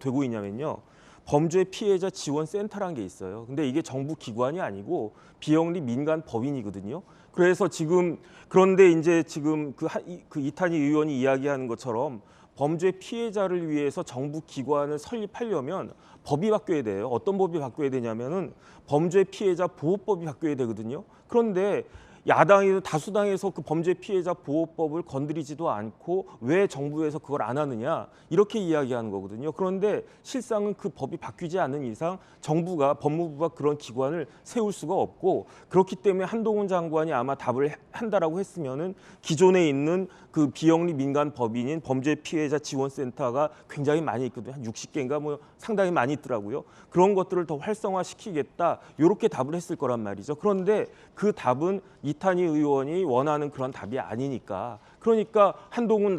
S14: 되고 있냐면요. 범죄 피해자 지원 센터라는 게 있어요. 근데 이게 정부 기관이 아니고 비영리 민간 법인이거든요. 그래서 지금 그런데 이제 지금 그 이탄희 의원이 이야기하는 것처럼 범죄 피해자를 위해서 정부 기관을 설립하려면 법이 바뀌어야 돼요. 어떤 법이 바뀌어야 되냐면은 범죄 피해자 보호법이 바뀌어야 되거든요. 그런데 야당이 다수당에서 그 범죄 피해자 보호법을 건드리지도 않고 왜 정부에서 그걸 안 하느냐 이렇게 이야기하는 거거든요. 그런데 실상은 그 법이 바뀌지 않는 이상 정부가 법무부가 그런 기관을 세울 수가 없고 그렇기 때문에 한동훈 장관이 아마 답을 한다라고 했으면은 기존에 있는 그 비영리 민간 법인인 범죄 피해자 지원센터가 굉장히 많이 있거든요. 한 60개인가 뭐 상당히 많이 있더라고요. 그런 것들을 더 활성화시키겠다 이렇게 답을 했을 거란 말이죠. 그런데 그 답은 이탄희 의원이 원하는 그런 답이 아니니까. 그러니까 한동훈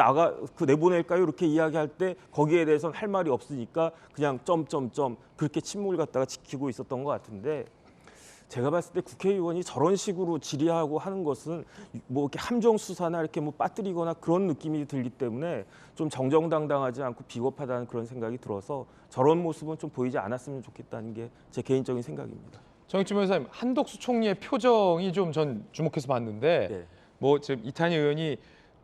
S14: 내보낼까요? 이렇게 이야기할 때 거기에 대해서는 할 말이 없으니까 그냥 점점점 그렇게 침묵을 갖다가 지키고 있었던 것 같은데, 제가 봤을 때 국회의원이 저런 식으로 질의하고 하는 것은 뭐 이렇게 함정 수사나 이렇게 뭐 빠뜨리거나 그런 느낌이 들기 때문에 좀 정정당당하지 않고 비겁하다는 그런 생각이 들어서 저런 모습은 좀 보이지 않았으면 좋겠다는 게 제 개인적인 생각입니다.
S1: 정익준 변호사님, 한덕수 총리의 표정이 좀 전 주목해서 봤는데
S14: 네.
S1: 뭐 지금 이탄희 의원이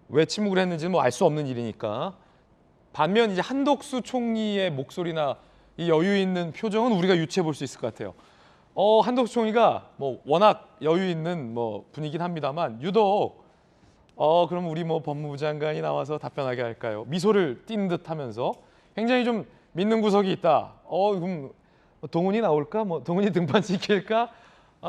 S1: 왜 침묵을 했는지는 뭐 알 수 없는 일이니까, 반면 이제 한덕수 총리의 목소리나 이 여유 있는 표정은 우리가 유추해 볼 수 있을 것 같아요. 한덕수 총리가 뭐 워낙 여유 있는 뭐 분이긴 합니다만 유독 그럼 우리 뭐 법무부 장관이 나와서 답변하게 할까요? 미소를 띈 듯하면서 굉장히 좀 믿는 구석이 있다. 그럼 동훈이 나올까? 뭐 동훈이 등판 지킬까?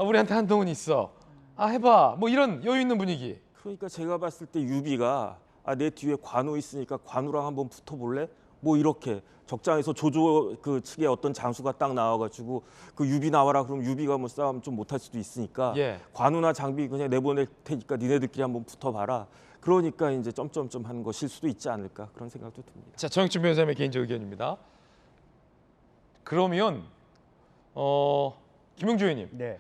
S1: 우리한테 한동훈 있어. 해봐. 뭐 이런 여유 있는 분위기.
S14: 그러니까 제가 봤을 때 유비가 내 뒤에 관우 있으니까 관우랑 한번 붙어볼래? 뭐 이렇게 적장에서 조조 그 측의 어떤 장수가 딱 나와가지고 그 유비 나와라 그러면 유비가 뭐 싸움 좀 못할 수도 있으니까 관우나 장비 그냥 내보낼 테니까 니네들끼리 한번 붙어봐라. 그러니까 이제 점점점 하는 것일 수도 있지 않을까 그런 생각도 듭니다.
S1: 자, 정익준 변호사님의 개인적 의견입니다. 그러면 김용주 의원님,
S12: 네.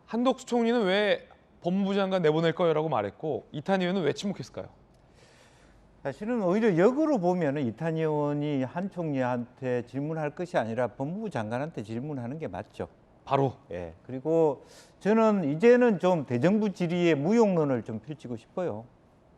S1: 한덕수 총리는 왜 법무부 장관 내보낼 거라고 말했고 이탄희 의원은 왜 침묵했을까요?
S12: 사실은 오히려 역으로 보면 이탄희 의원이 한 총리한테 질문할 것이 아니라 법무부 장관한테 질문하는 게 맞죠.
S1: 바로.
S12: 예. 그리고 저는 이제는 좀 대정부 질의의 무용론을 좀 펼치고 싶어요.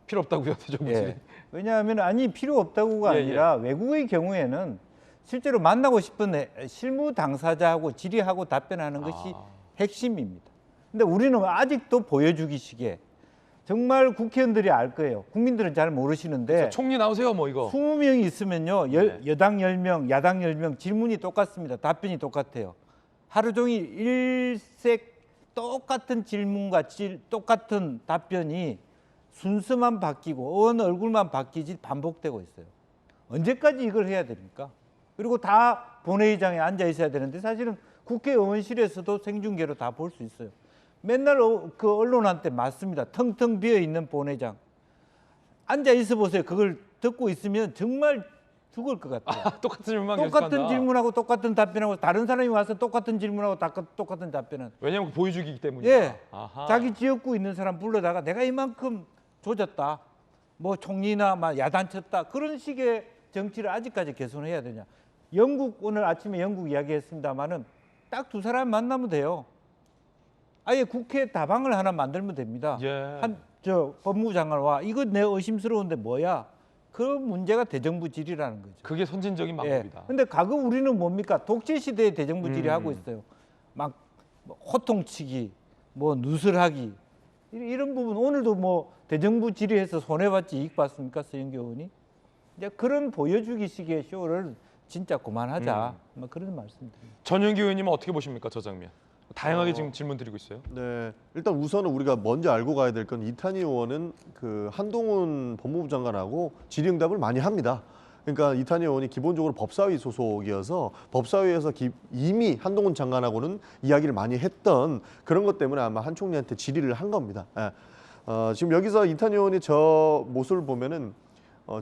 S1: 필요 없다고요, 대정부 질의?
S12: 예. 왜냐하면 필요 없다고가 아니라 외국의 경우에는 실제로 만나고 싶은 실무 당사자하고 질의하고 답변하는 것이 핵심입니다. 근데 우리는 아직도 보여주기식에 정말 국회의원들이 알 거예요. 국민들은 잘 모르시는데
S1: 총리 나오세요 뭐 이거.
S12: 20명이 있으면요. 여당 10명, 야당 10명 질문이 똑같습니다. 답변이 똑같아요. 하루 종일 일색 똑같은 질문과 똑같은 답변이 순서만 바뀌고 어느 얼굴만 바뀌지 반복되고 있어요. 언제까지 이걸 해야 됩니까? 그리고 다 본회의장에 앉아 있어야 되는데 사실은 국회의원실에서도 생중계로 다 볼 수 있어요. 맨날 그 언론한테 맞습니다. 텅텅 비어 있는 본회의장. 앉아 있어 보세요. 그걸 듣고 있으면 정말 죽을 것 같아요.
S1: 똑같은 질문만
S12: 똑같은
S1: 계속한다.
S12: 질문하고 똑같은 답변하고 다른 사람이 와서 똑같은 질문하고 똑같은 답변은.
S1: 왜냐하면 보여주기 때문이다.
S12: 예.
S1: 아하.
S12: 자기 지역구 있는 사람 불러다가 내가 이만큼 조졌다. 뭐 총리나 막 야단 쳤다. 그런 식의 정치를 아직까지 개선해야 되냐. 오늘 아침에 영국 이야기했습니다마는 딱 두 사람 만나면 돼요. 아예 국회 다방을 하나 만들면 됩니다. 법무부 장관과 이거 내 의심스러운데 뭐야? 그 문제가 대정부 질의라는 거죠.
S1: 그게 선진적인 방법이다.
S12: 근데 과거 우리는 뭡니까? 독재 시대에 대정부 질의하고 있어요. 막 호통치기, 뭐 누설하기 이런 부분 오늘도 뭐 대정부 질의해서 손해봤지 이익 봤습니까? 서영교 의원이? 이제 그런 보여주기식의 쇼를 진짜 그만하자. 뭐 그런 말씀드립니다.
S1: 전윤기 의원님은 어떻게 보십니까, 저 장면? 다양하게 지금 질문 드리고 있어요.
S11: 네, 일단 우선은 우리가 먼저 알고 가야 될 건 이탄희 의원은 그 한동훈 법무부 장관하고 질의응답을 많이 합니다. 그러니까 이탄희 의원이 기본적으로 법사위 소속이어서 법사위에서 이미 한동훈 장관하고는 이야기를 많이 했던 그런 것 때문에 아마 한 총리한테 질의를 한 겁니다. 지금 여기서 이탄희 의원이 저 모습을 보면은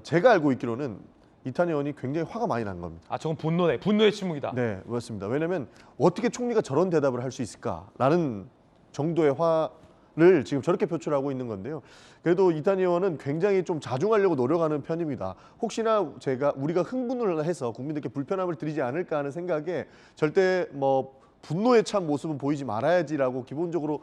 S11: 제가 알고 있기로는 이탄희 의원이 굉장히 화가 많이 난 겁니다.
S1: 저건 분노의 침묵이다.
S11: 네, 맞습니다. 왜냐하면 어떻게 총리가 저런 대답을 할 수 있을까라는 정도의 화를 지금 저렇게 표출하고 있는 건데요. 그래도 이탄희 의원은 굉장히 좀 자중하려고 노력하는 편입니다. 혹시나 우리가 흥분을 해서 국민들께 불편함을 드리지 않을까 하는 생각에 절대 뭐 분노에 찬 모습은 보이지 말아야지라고 기본적으로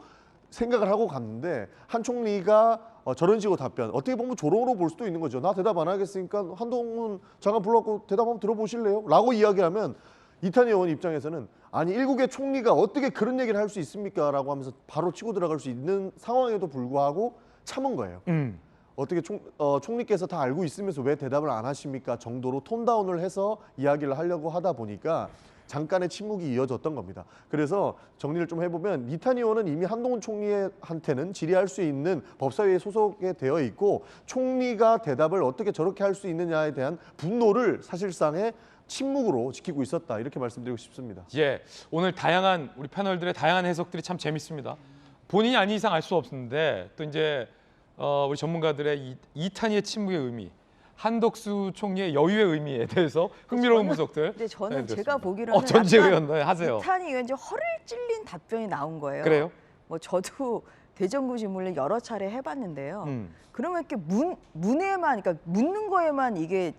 S11: 생각을 하고 갔는데 한 총리가 저런 식으로 답변, 어떻게 보면 조롱으로 볼 수도 있는 거죠. 나 대답 안 하겠으니까 한동훈 장관 불러갖고 대답 한번 들어보실래요? 라고 이야기하면 이탄희 의원 입장에서는 아니 일국의 총리가 어떻게 그런 얘기를 할 수 있습니까? 라고 하면서 바로 치고 들어갈 수 있는 상황에도 불구하고 참은 거예요. 어떻게 총리께서 다 알고 있으면서 왜 대답을 안 하십니까? 정도로 톤다운을 해서 이야기를 하려고 하다 보니까 잠깐의 침묵이 이어졌던 겁니다. 그래서 정리를 좀 해보면 이탄희 의원은 이미 한동훈 총리한테는 질의할 수 있는 법사위에 소속에 되어 있고 총리가 대답을 어떻게 저렇게 할 수 있느냐에 대한 분노를 사실상의 침묵으로 지키고 있었다. 이렇게 말씀드리고 싶습니다.
S1: 오늘 우리 패널들의 다양한 해석들이 참 재밌습니다. 본인이 아닌 이상 알 수 없는데 또 이제 우리 전문가들의 이탄희의 침묵의 의미, 한덕수 총리의 여유의 의미에 대해서 흥미로운 분석들.
S7: 근데 저는
S1: 네,
S7: 제가 보기로는
S1: 전재
S7: 약간
S1: 의원 네, 하세요.
S7: 이탄희 의원 이제 허를 찔린 답변이 나온 거예요.
S1: 그래요?
S7: 뭐 저도 대정부 질문을 여러 차례 해봤는데요.
S1: 음.
S7: 그러면 이렇게 문에만, 그러니까 묻는 거에만 이게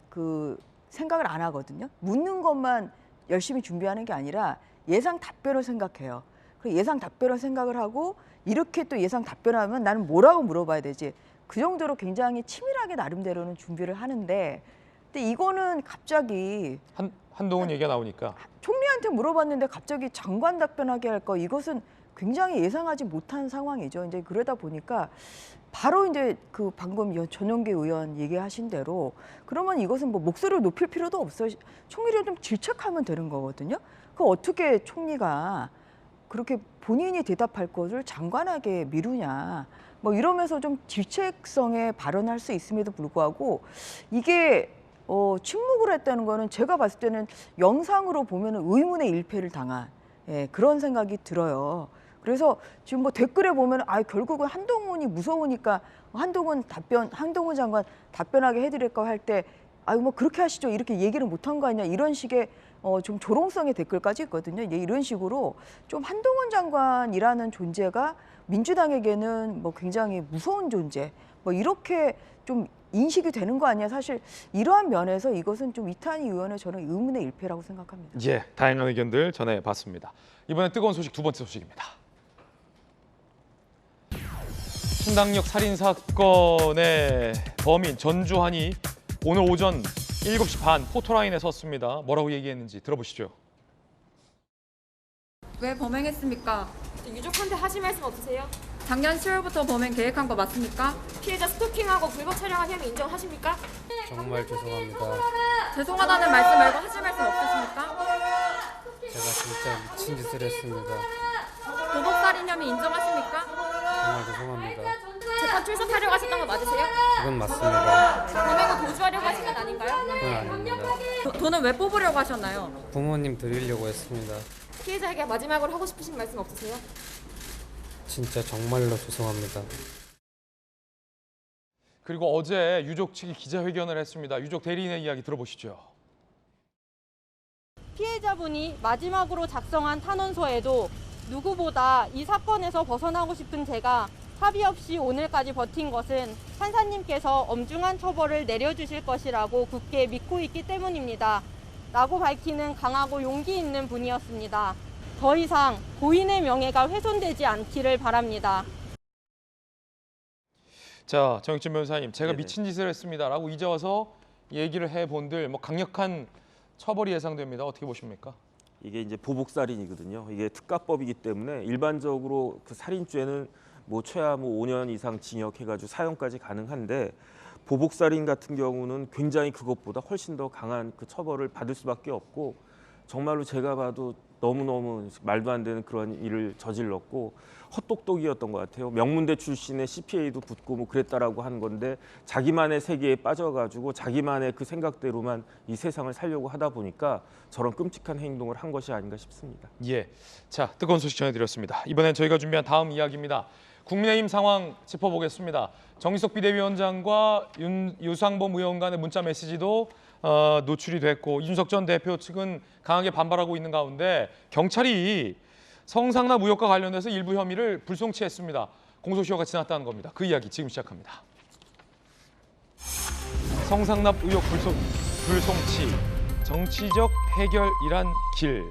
S7: 그 생각을 안 하거든요. 묻는 것만 열심히 준비하는 게 아니라 예상 답변을 생각해요. 그 예상 답변을 생각을 하고 이렇게 또 예상 답변하면 나는 뭐라고 물어봐야 되지? 그 정도로 굉장히 치밀하게 나름대로는 준비를 하는데, 근데 이거는 갑자기
S1: 한동훈 얘기가 나오니까
S7: 총리한테 물어봤는데 갑자기 장관 답변하게 할 거, 이것은 굉장히 예상하지 못한 상황이죠. 이제 그러다 보니까 바로 이제 그 방금 전용기 의원 얘기하신 대로 그러면 이것은 뭐 목소리를 높일 필요도 없어요. 총리를 좀 질책하면 되는 거거든요. 그 어떻게 총리가 그렇게 본인이 대답할 것을 장관에게 미루냐. 뭐 이러면서 좀 질책성의 발언할 수 있음에도 불구하고 이게 침묵을 했다는 거는 제가 봤을 때는 영상으로 보면 의문의 일패를 당한 그런 생각이 들어요. 그래서 지금 뭐 댓글에 보면 결국은 한동훈이 무서우니까 한동훈 장관 답변하게 해드릴까 할 때 뭐 그렇게 하시죠 이렇게 얘기를 못한 거 아니냐 이런 식의 좀 조롱성의 댓글까지 있거든요. 이런 식으로 좀 한동훈 장관이라는 존재가 민주당에게는 뭐 굉장히 무서운 존재 뭐 이렇게 좀 인식이 되는 거 아니야. 사실 이러한 면에서 이것은 좀 이탄희 의원의 저는 의문의 일패라고 생각합니다.
S1: 예, 다양한 의견들 전해봤습니다. 이번엔 뜨거운 소식 두 번째 소식입니다. 신당역 살인 사건의 범인 전주환이 오늘 오전 7시 반 포토라인에 섰습니다. 뭐라고 얘기했는지 들어보시죠.
S20: 왜 범행했습니까?
S21: 유족한테 하실 말씀 없으세요?
S20: 작년 10월부터 범행 계획한 거 맞습니까?
S21: 피해자 스토킹하고 불법 촬영한 혐의 인정하십니까?
S22: 정말 죄송합니다.
S20: 죄송하다는 말씀 말고 하실 말씀 없으십니까?
S22: 제가 진짜 미친 짓을 했습니다.
S20: 도덕살인 혐의 인정하십니까?
S22: 정말 죄송합니다.
S21: 재판 출석하려고 하셨던 거 맞으세요?
S22: 그건 맞습니다.
S21: 범행을 도주하려고 하신 건 아닌가요?
S22: 그건 아닙니다.
S20: 돈은 왜 뽑으려고 하셨나요?
S22: 부모님 드리려고 했습니다.
S21: 피해자에게 마지막으로 하고 싶으신 말씀 없으세요?
S22: 진짜 정말로 죄송합니다.
S1: 그리고 어제 유족 측이 기자회견을 했습니다. 유족 대리인의 이야기 들어보시죠.
S23: 피해자분이 마지막으로 작성한 탄원서에도 누구보다 이 사건에서 벗어나고 싶은 제가 합의 없이 오늘까지 버틴 것은 판사님께서 엄중한 처벌을 내려주실 것이라고 굳게 믿고 있기 때문입니다. 라고 밝히는 강하고 용기 있는 분이었습니다. 더 이상 고인의 명예가 훼손되지 않기를 바랍니다.
S1: 자, 정익진 변호사님, 제가 미친 짓을 했습니다라고 이제 와서 얘기를 해본들 뭐 강력한 처벌이 예상됩니다. 어떻게 보십니까?
S14: 이게 이제 보복살인이거든요. 이게 특가법이기 때문에 일반적으로 그 살인죄는 뭐 최하 5년 이상 징역해가지고 사형까지 가능한데 보복살인 같은 경우는 굉장히 그것보다 훨씬 더 강한 그 처벌을 받을 수밖에 없고 정말로 제가 봐도 너무너무 말도 안 되는 그런 일을 저질렀고 헛똑똑이었던 것 같아요. 명문대 출신의 CPA도 붙고 뭐 그랬다라고 하는 건데 자기만의 세계에 빠져가지고 자기만의 그 생각대로만 이 세상을 살려고 하다 보니까 저런 끔찍한 행동을 한 것이 아닌가 싶습니다.
S1: 예, 자 뜨거운 소식 전해드렸습니다. 이번엔 저희가 준비한 다음 이야기입니다. 국민의힘 상황 짚어보겠습니다. 정의석 비대위원장과 유상범 의원 간의 문자 메시지도 노출이 됐고 이준석 전 대표 측은 강하게 반발하고 있는 가운데 경찰이 성상납 의혹과 관련해서 일부 혐의를 불송치했습니다. 공소시효가 지났다는 겁니다. 그 이야기 지금 시작합니다. 성상납 의혹 불송치, 정치적 해결이란 길.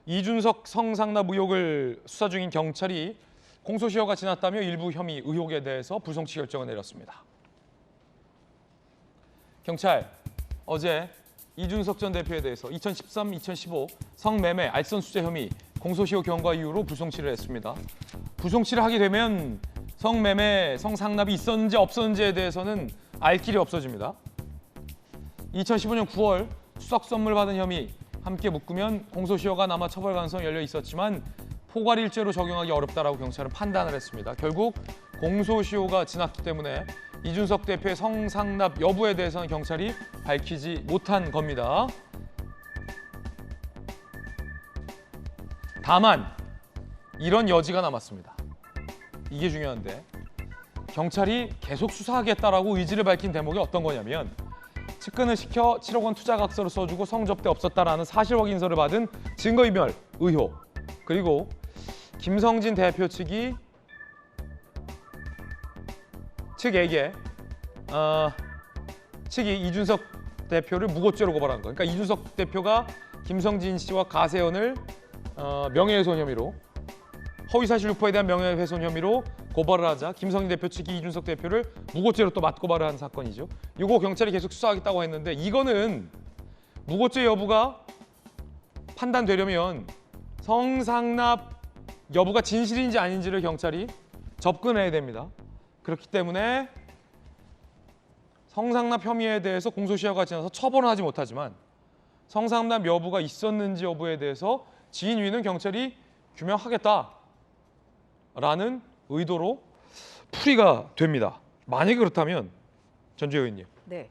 S1: 이준석 성상납 의혹을 수사 중인 경찰이 공소시효가 지났다며 일부 혐의 의혹에 대해서 불송치 결정을 내렸습니다. 경찰 어제 이준석 전 대표에 대해서 2013-2015 성매매 알선수재 혐의 공소시효 경과 이후로 불송치를 했습니다. 불송치를 하게 되면 성매매, 성상납이 있었는지 없었는지에 대해서는 알 길이 없어집니다. 2015년 9월 추석 선물 받은 혐의 함께 묶으면 공소시효가 남아 처벌 가능성이 열려 있었지만 포괄일죄로 적용하기 어렵다라고 경찰은 판단을 했습니다. 결국 공소시효가 지났기 때문에 이준석 대표의 성상납 여부에 대해서는 경찰이 밝히지 못한 겁니다. 다만 이런 여지가 남았습니다. 이게 중요한데 경찰이 계속 수사하겠다라고 의지를 밝힌 대목이 어떤 거냐면 측근을 시켜 7억 원 투자각서를 써주고 성접대 없었다라는 사실 확인서를 받은 증거인멸 의혹, 그리고 김성진 대표 측에게 측이 이준석 대표를 무고죄로 고발한 거. 그러니까 이준석 대표가 김성진 씨와 가세연을 명예훼손 혐의로, 허위사실 유포에 대한 명예훼손 혐의로 고발을 하자 김성진 대표 측이 이준석 대표를 무고죄로 또 맞고발을 한 사건이죠. 이거 경찰이 계속 수사하겠다고 했는데 이거는 무고죄 여부가 판단되려면 성상납 여부가 진실인지 아닌지를 경찰이 접근해야 됩니다. 그렇기 때문에 성상납 혐의에 대해서 공소시효가 지나서 처벌은 하지 못하지만 성상납 여부가 있었는지 여부에 대해서 진위는 경찰이 규명하겠다라는 의도로 풀이가 됩니다. 만약에 그렇다면 전주혜 의원님,
S7: 네.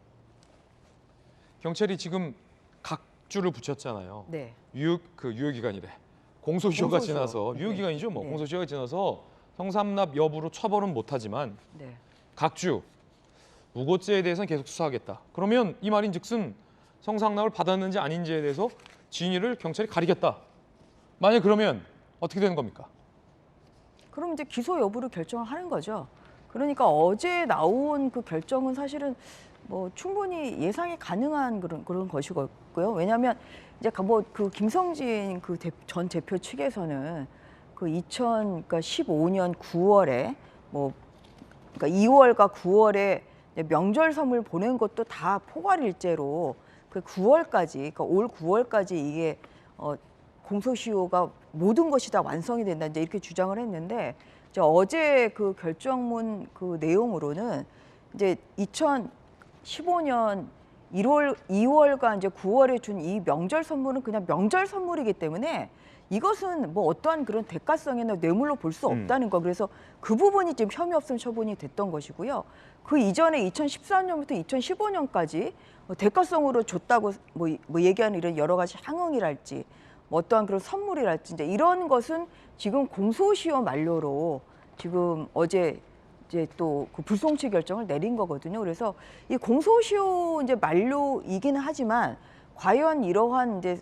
S1: 경찰이 지금 각주를 붙였잖아요.
S7: 네.
S1: 유효기간이래. 공소시효가
S7: 공소시효.
S1: 지나서 유효기간이죠. 뭐
S7: 네.
S1: 공소시효가 지나서 성상납 여부로 처벌은 못하지만
S7: 네.
S1: 각주 무고죄에 대해서는 계속 수사하겠다. 그러면 이 말인즉슨 성상납을 받았는지 아닌지에 대해서 진위를 경찰이 가리겠다. 만약 그러면 어떻게 되는 겁니까?
S7: 그럼 이제 기소 여부를 결정을 하는 거죠. 그러니까 어제 나온 그 결정은 사실은 뭐 충분히 예상이 가능한 그런 것이고요. 왜냐하면 이제 그 김성진 그 전 대표 측에서는 그 2015년 9월에 뭐 그러니까 2월과 9월에 명절 선물 보낸 것도 다 포괄일제로 그 9월까지, 그러니까 올 9월까지 이게 공소시효가 모든 것이 다 완성이 된다 이제 이렇게 주장을 했는데 이제 어제 그 결정문 그 내용으로는 이제 2015년 2월과 이제 9월에 준 이 명절 선물은 그냥 명절 선물이기 때문에 이것은 뭐 어떠한 그런 대가성이나 뇌물로 볼 수 없다는 거. 그래서 그 부분이 지금 혐의 없음 처분이 됐던 것이고요. 그 이전에 2014년부터 2015년까지 대가성으로 줬다고 뭐 얘기하는 이런 여러 가지 향응이랄지 뭐 어떠한 그런 선물이랄지 이제 이런 것은 지금 공소시효 만료로 지금 어제 이제 또 그 불송치 결정을 내린 거거든요. 그래서 이 공소시효 이제 만료이기는 하지만 과연 이러한 이제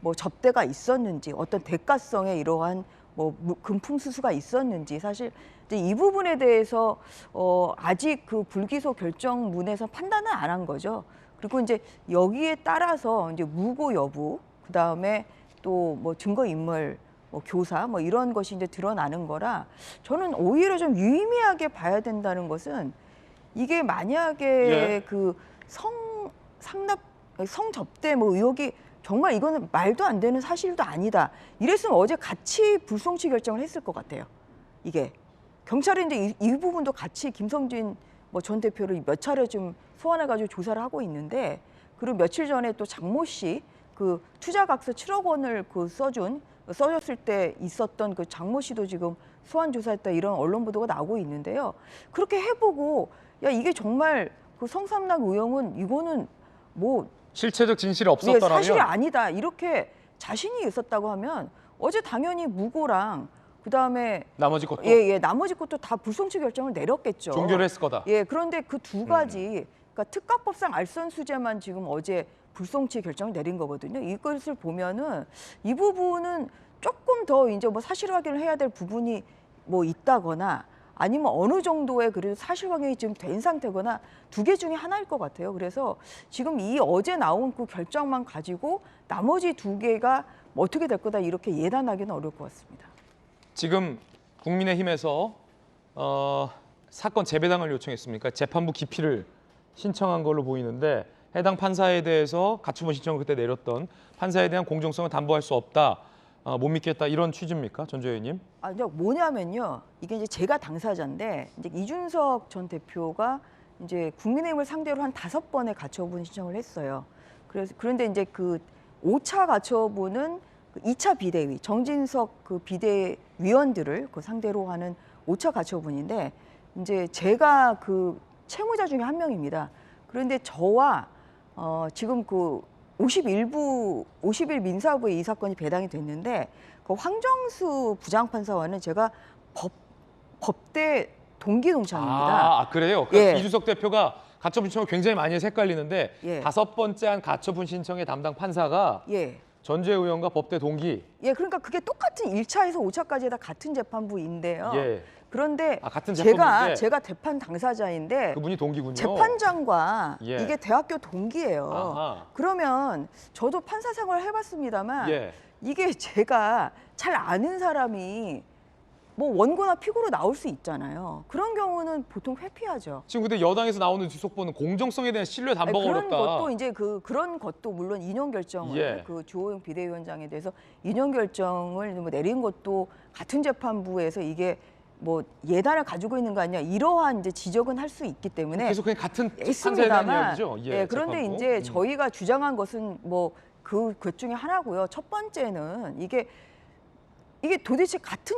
S7: 뭐 접대가 있었는지 어떤 대가성의 이러한 뭐 금품수수가 있었는지 사실 이제 이 부분에 대해서 아직 그 불기소 결정문에서 판단은 안 한 거죠. 그리고 이제 여기에 따라서 이제 무고 여부, 그 다음에 또 뭐 증거인멸, 뭐 교사, 뭐 이런 것이 이제 드러나는 거라 저는 오히려 좀 유의미하게 봐야 된다는 것은 이게 만약에 그 성접대 뭐 의혹이 정말 이거는 말도 안 되는 사실도 아니다. 이랬으면 어제 같이 불송치 결정을 했을 것 같아요. 이게 경찰이 이제 이 부분도 같이 김성진 뭐 전 대표를 몇 차례 좀 소환해가지고 조사를 하고 있는데 그리고 며칠 전에 또 장모 씨 그 투자각서 7억 원을 그 써줬을 때 있었던 그 장모 씨도 지금 소환 조사했다 이런 언론 보도가 나오고 있는데요. 그렇게 해보고 야 이게 정말 그 성상납 의혹은 이거는 뭐
S1: 실체적 진실이 없었다라면
S7: 사실이 아니다 이렇게 자신이 있었다고 하면 어제 당연히 무고랑 그다음에
S1: 나머지 것도
S7: 나머지 것도 다 불송치 결정을 내렸겠죠.
S1: 종결을 했을 거다.
S7: 그런데 그 두 가지 그러니까 특가법상 알선수재만 지금 어제 불송치 결정을 내린 거거든요. 이것을 보면은 이 부분은 조금 더 이제 뭐 사실 확인을 해야 될 부분이 뭐 있다거나 아니면 어느 정도의 그래도 사실 확인이 지금 된 상태거나 두 개 중에 하나일 것 같아요. 그래서 지금 이 어제 나온 그 결정만 가지고 나머지 두 개가 뭐 어떻게 될 거다 이렇게 예단하기는 어려울 것 같습니다.
S1: 지금 국민의힘에서 사건 재배당을 요청했습니까? 재판부 기피를 신청한 걸로 보이는데 해당 판사에 대해서 가처분 신청을 그때 내렸던 판사에 대한 공정성을 담보할 수 없다, 못 믿겠다 이런 취지입니까, 전주혜 의원님?
S7: 이제 뭐냐면요, 이게 이제 제가 당사자인데 이제 이준석 전 대표가 이제 국민의힘을 상대로 한 5번의 가처분 신청을 했어요. 그런데 이제 그 5차 가처분은 그 2차 비대위 정진석 그 비대위원들을 그 상대로 하는 5차 가처분인데 이제 제가 그 채무자 중에 한 명입니다. 그런데 저와 지금 그 51일 민사부에 이 사건이 배당이 됐는데 그 황정수 부장판사와는 제가 법대 동기 동창입니다.
S1: 아, 그래요? 그러니까
S7: 예.
S1: 이준석 대표가 가처분 신청을 굉장히 많이 해서 헷갈리는데
S7: 예.
S1: 5번째 한 가처분 신청의 담당 판사가
S7: 예.
S1: 전주의 의원과 법대 동기.
S7: 예, 그러니까 그게 똑같은 1차에서 5차까지 다 같은 재판부인데요.
S1: 예.
S7: 그런데
S1: 같은 재판부인데
S7: 제가 재판 당사자인데
S1: 그분이 동기군요.
S7: 재판장과
S1: 예.
S7: 이게 대학교 동기예요.
S1: 아하.
S7: 그러면 저도 판사 생활을 해봤습니다만
S1: 예.
S7: 이게 제가 잘 아는 사람이 뭐 원고나 피고로 나올 수 있잖아요. 그런 경우는 보통 회피하죠.
S1: 지금 근데 여당에서 나오는 주속보는 공정성에 대한 신뢰 담보가
S7: 그런
S1: 어렵다.
S7: 것도 이제 그런 것도 물론 인용 결정을
S1: 예.
S7: 그 주호영 비대위원장에 대해서 인용 결정을 뭐 내린 것도 같은 재판부에서 이게 뭐 예단을 가지고 있는 거 아니냐 이러한 이제 지적은 할 수 있기 때문에
S1: 계속 그냥 같은 판사에 대한
S7: 있습니다만
S1: 이야기죠. 예,
S7: 그런데
S1: 재판부.
S7: 이제 저희가 주장한 것은 뭐 그 중에 하나고요. 첫 번째는 이게 도대체 같은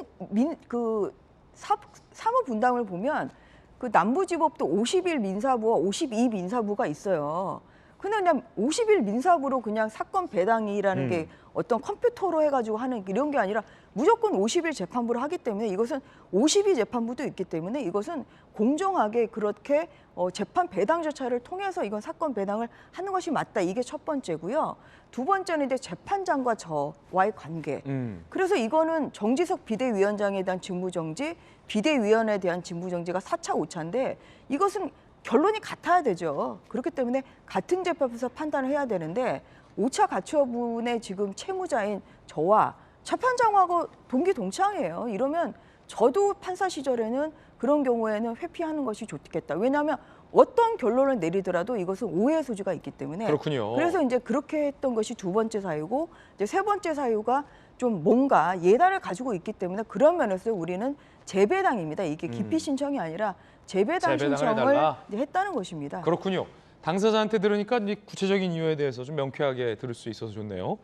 S7: 사무 분담을 보면 그 남부지법도 50일 민사부와 52 민사부가 있어요. 근데 그냥 50일 민사부로 그냥 사건 배당이라는 게 어떤 컴퓨터로 해가지고 하는 이런 게 아니라 무조건 50일 재판부를 하기 때문에 이것은 52 재판부도 있기 때문에 이것은 공정하게 그렇게 재판 배당 절차를 통해서 이건 사건 배당을 하는 것이 맞다. 이게 첫 번째고요. 두 번째는 이제 재판장과 저와의 관계. 그래서 이거는 정지석 비대위원장에 대한 직무정지, 비대위원에 대한 직무정지가 4차, 5차인데 이것은 결론이 같아야 되죠. 그렇기 때문에 같은 재판에서 판단을 해야 되는데 5차 가처분의 지금 채무자인 저와 재판장하고 동기 동창이에요. 이러면 저도 판사 시절에는 그런 경우에는 회피하는 것이 좋겠다. 왜냐하면 어떤 결론을 내리더라도 이것은 오해 소지가 있기 때문에
S1: 그렇군요.
S7: 그래서 이제 그렇게 했던 것이 두 번째 사유고 이제 세 번째 사유가 좀 뭔가 예단을 가지고 있기 때문에 그런 면에서 우리는 재배당입니다. 이게 기피 신청이 아니라 재배당 신청을
S1: 해달라.
S7: 이제 했다는 것입니다.
S1: 그렇군요. 당사자한테 들으니까 이제 구체적인 이유에 대해서 좀 명쾌하게 들을 수 있어서 좋네요.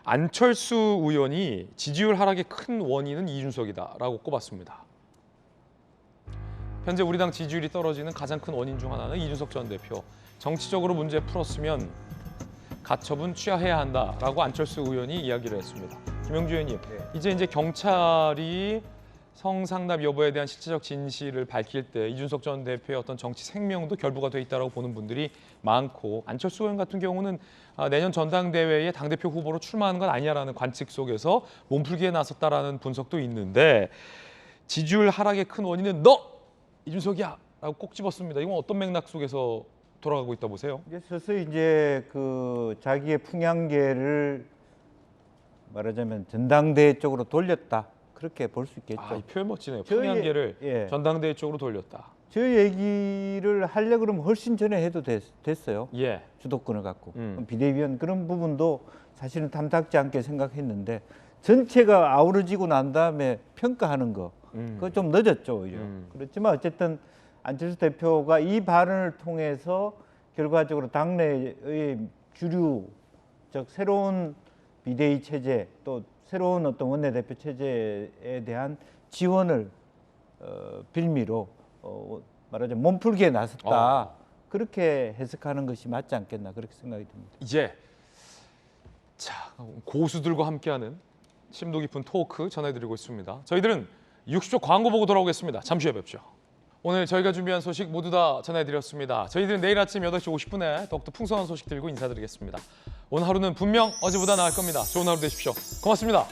S1: 안철수 의원이 지지율 하락의 큰 원인은 이준석이다라고 꼽았습니다. 현재 우리 당 지지율이 떨어지는 가장 큰 원인 중 하나는 이준석 전 대표. 정치적으로 문제 풀었으면 가처분 취하해야 한다라고 안철수 의원이 이야기를 했습니다. 김영주 의원님, 이제 경찰이 성상납 여부에 대한 실체적 진실을 밝힐 때 이준석 전 대표의 어떤 정치 생명도 결부가 돼 있다고 보는 분들이 많고 안철수 의원 같은 경우는 내년 전당대회에 당대표 후보로 출마하는 건 아니냐라는 관측 속에서 몸풀기에 나섰다라는 분석도 있는데 지지율 하락의 큰 원인은 너 이준석이야 라고 꼭 집었습니다. 이건 어떤 맥락 속에서 돌아가고 있다 보세요?
S12: 이제 서서히 이제 자기의 풍향계를 말하자면 전당대회 쪽으로 돌렸다. 그렇게 볼 수 있겠죠.
S1: 이 표현 멋지네요. 풍향계를 전당대회 쪽으로 돌렸다.
S12: 저 얘기를 하려고 그러면 훨씬 전에 해도 됐어요.
S1: 예.
S12: 주도권을 갖고. 비대위원 그런 부분도 사실은 탐탁지 않게 생각했는데 전체가 아우러지고 난 다음에 평가하는 거 그거 좀 늦었죠 오히려. 그렇지만 어쨌든 안철수 대표가 이 발언을 통해서 결과적으로 당내의 주류 즉 새로운 비대위 체제 또 새로운 어떤 원내대표 체제에 대한 지원을 빌미로 말하자면 몸풀기에 나섰다. 그렇게 해석하는 것이 맞지 않겠나 그렇게 생각이 듭니다.
S1: 이제 고수들과 함께하는 심도 깊은 토크 전해드리고 있습니다. 저희들은 60초 광고 보고 돌아오겠습니다. 잠시 후에 뵙죠. 오늘 저희가 준비한 소식 모두 다 전해드렸습니다. 저희들은 내일 아침 8시 50분에 더욱더 풍성한 소식 들고 인사드리겠습니다. 오늘 하루는 분명 어제보다 나을 겁니다. 좋은 하루 되십시오. 고맙습니다.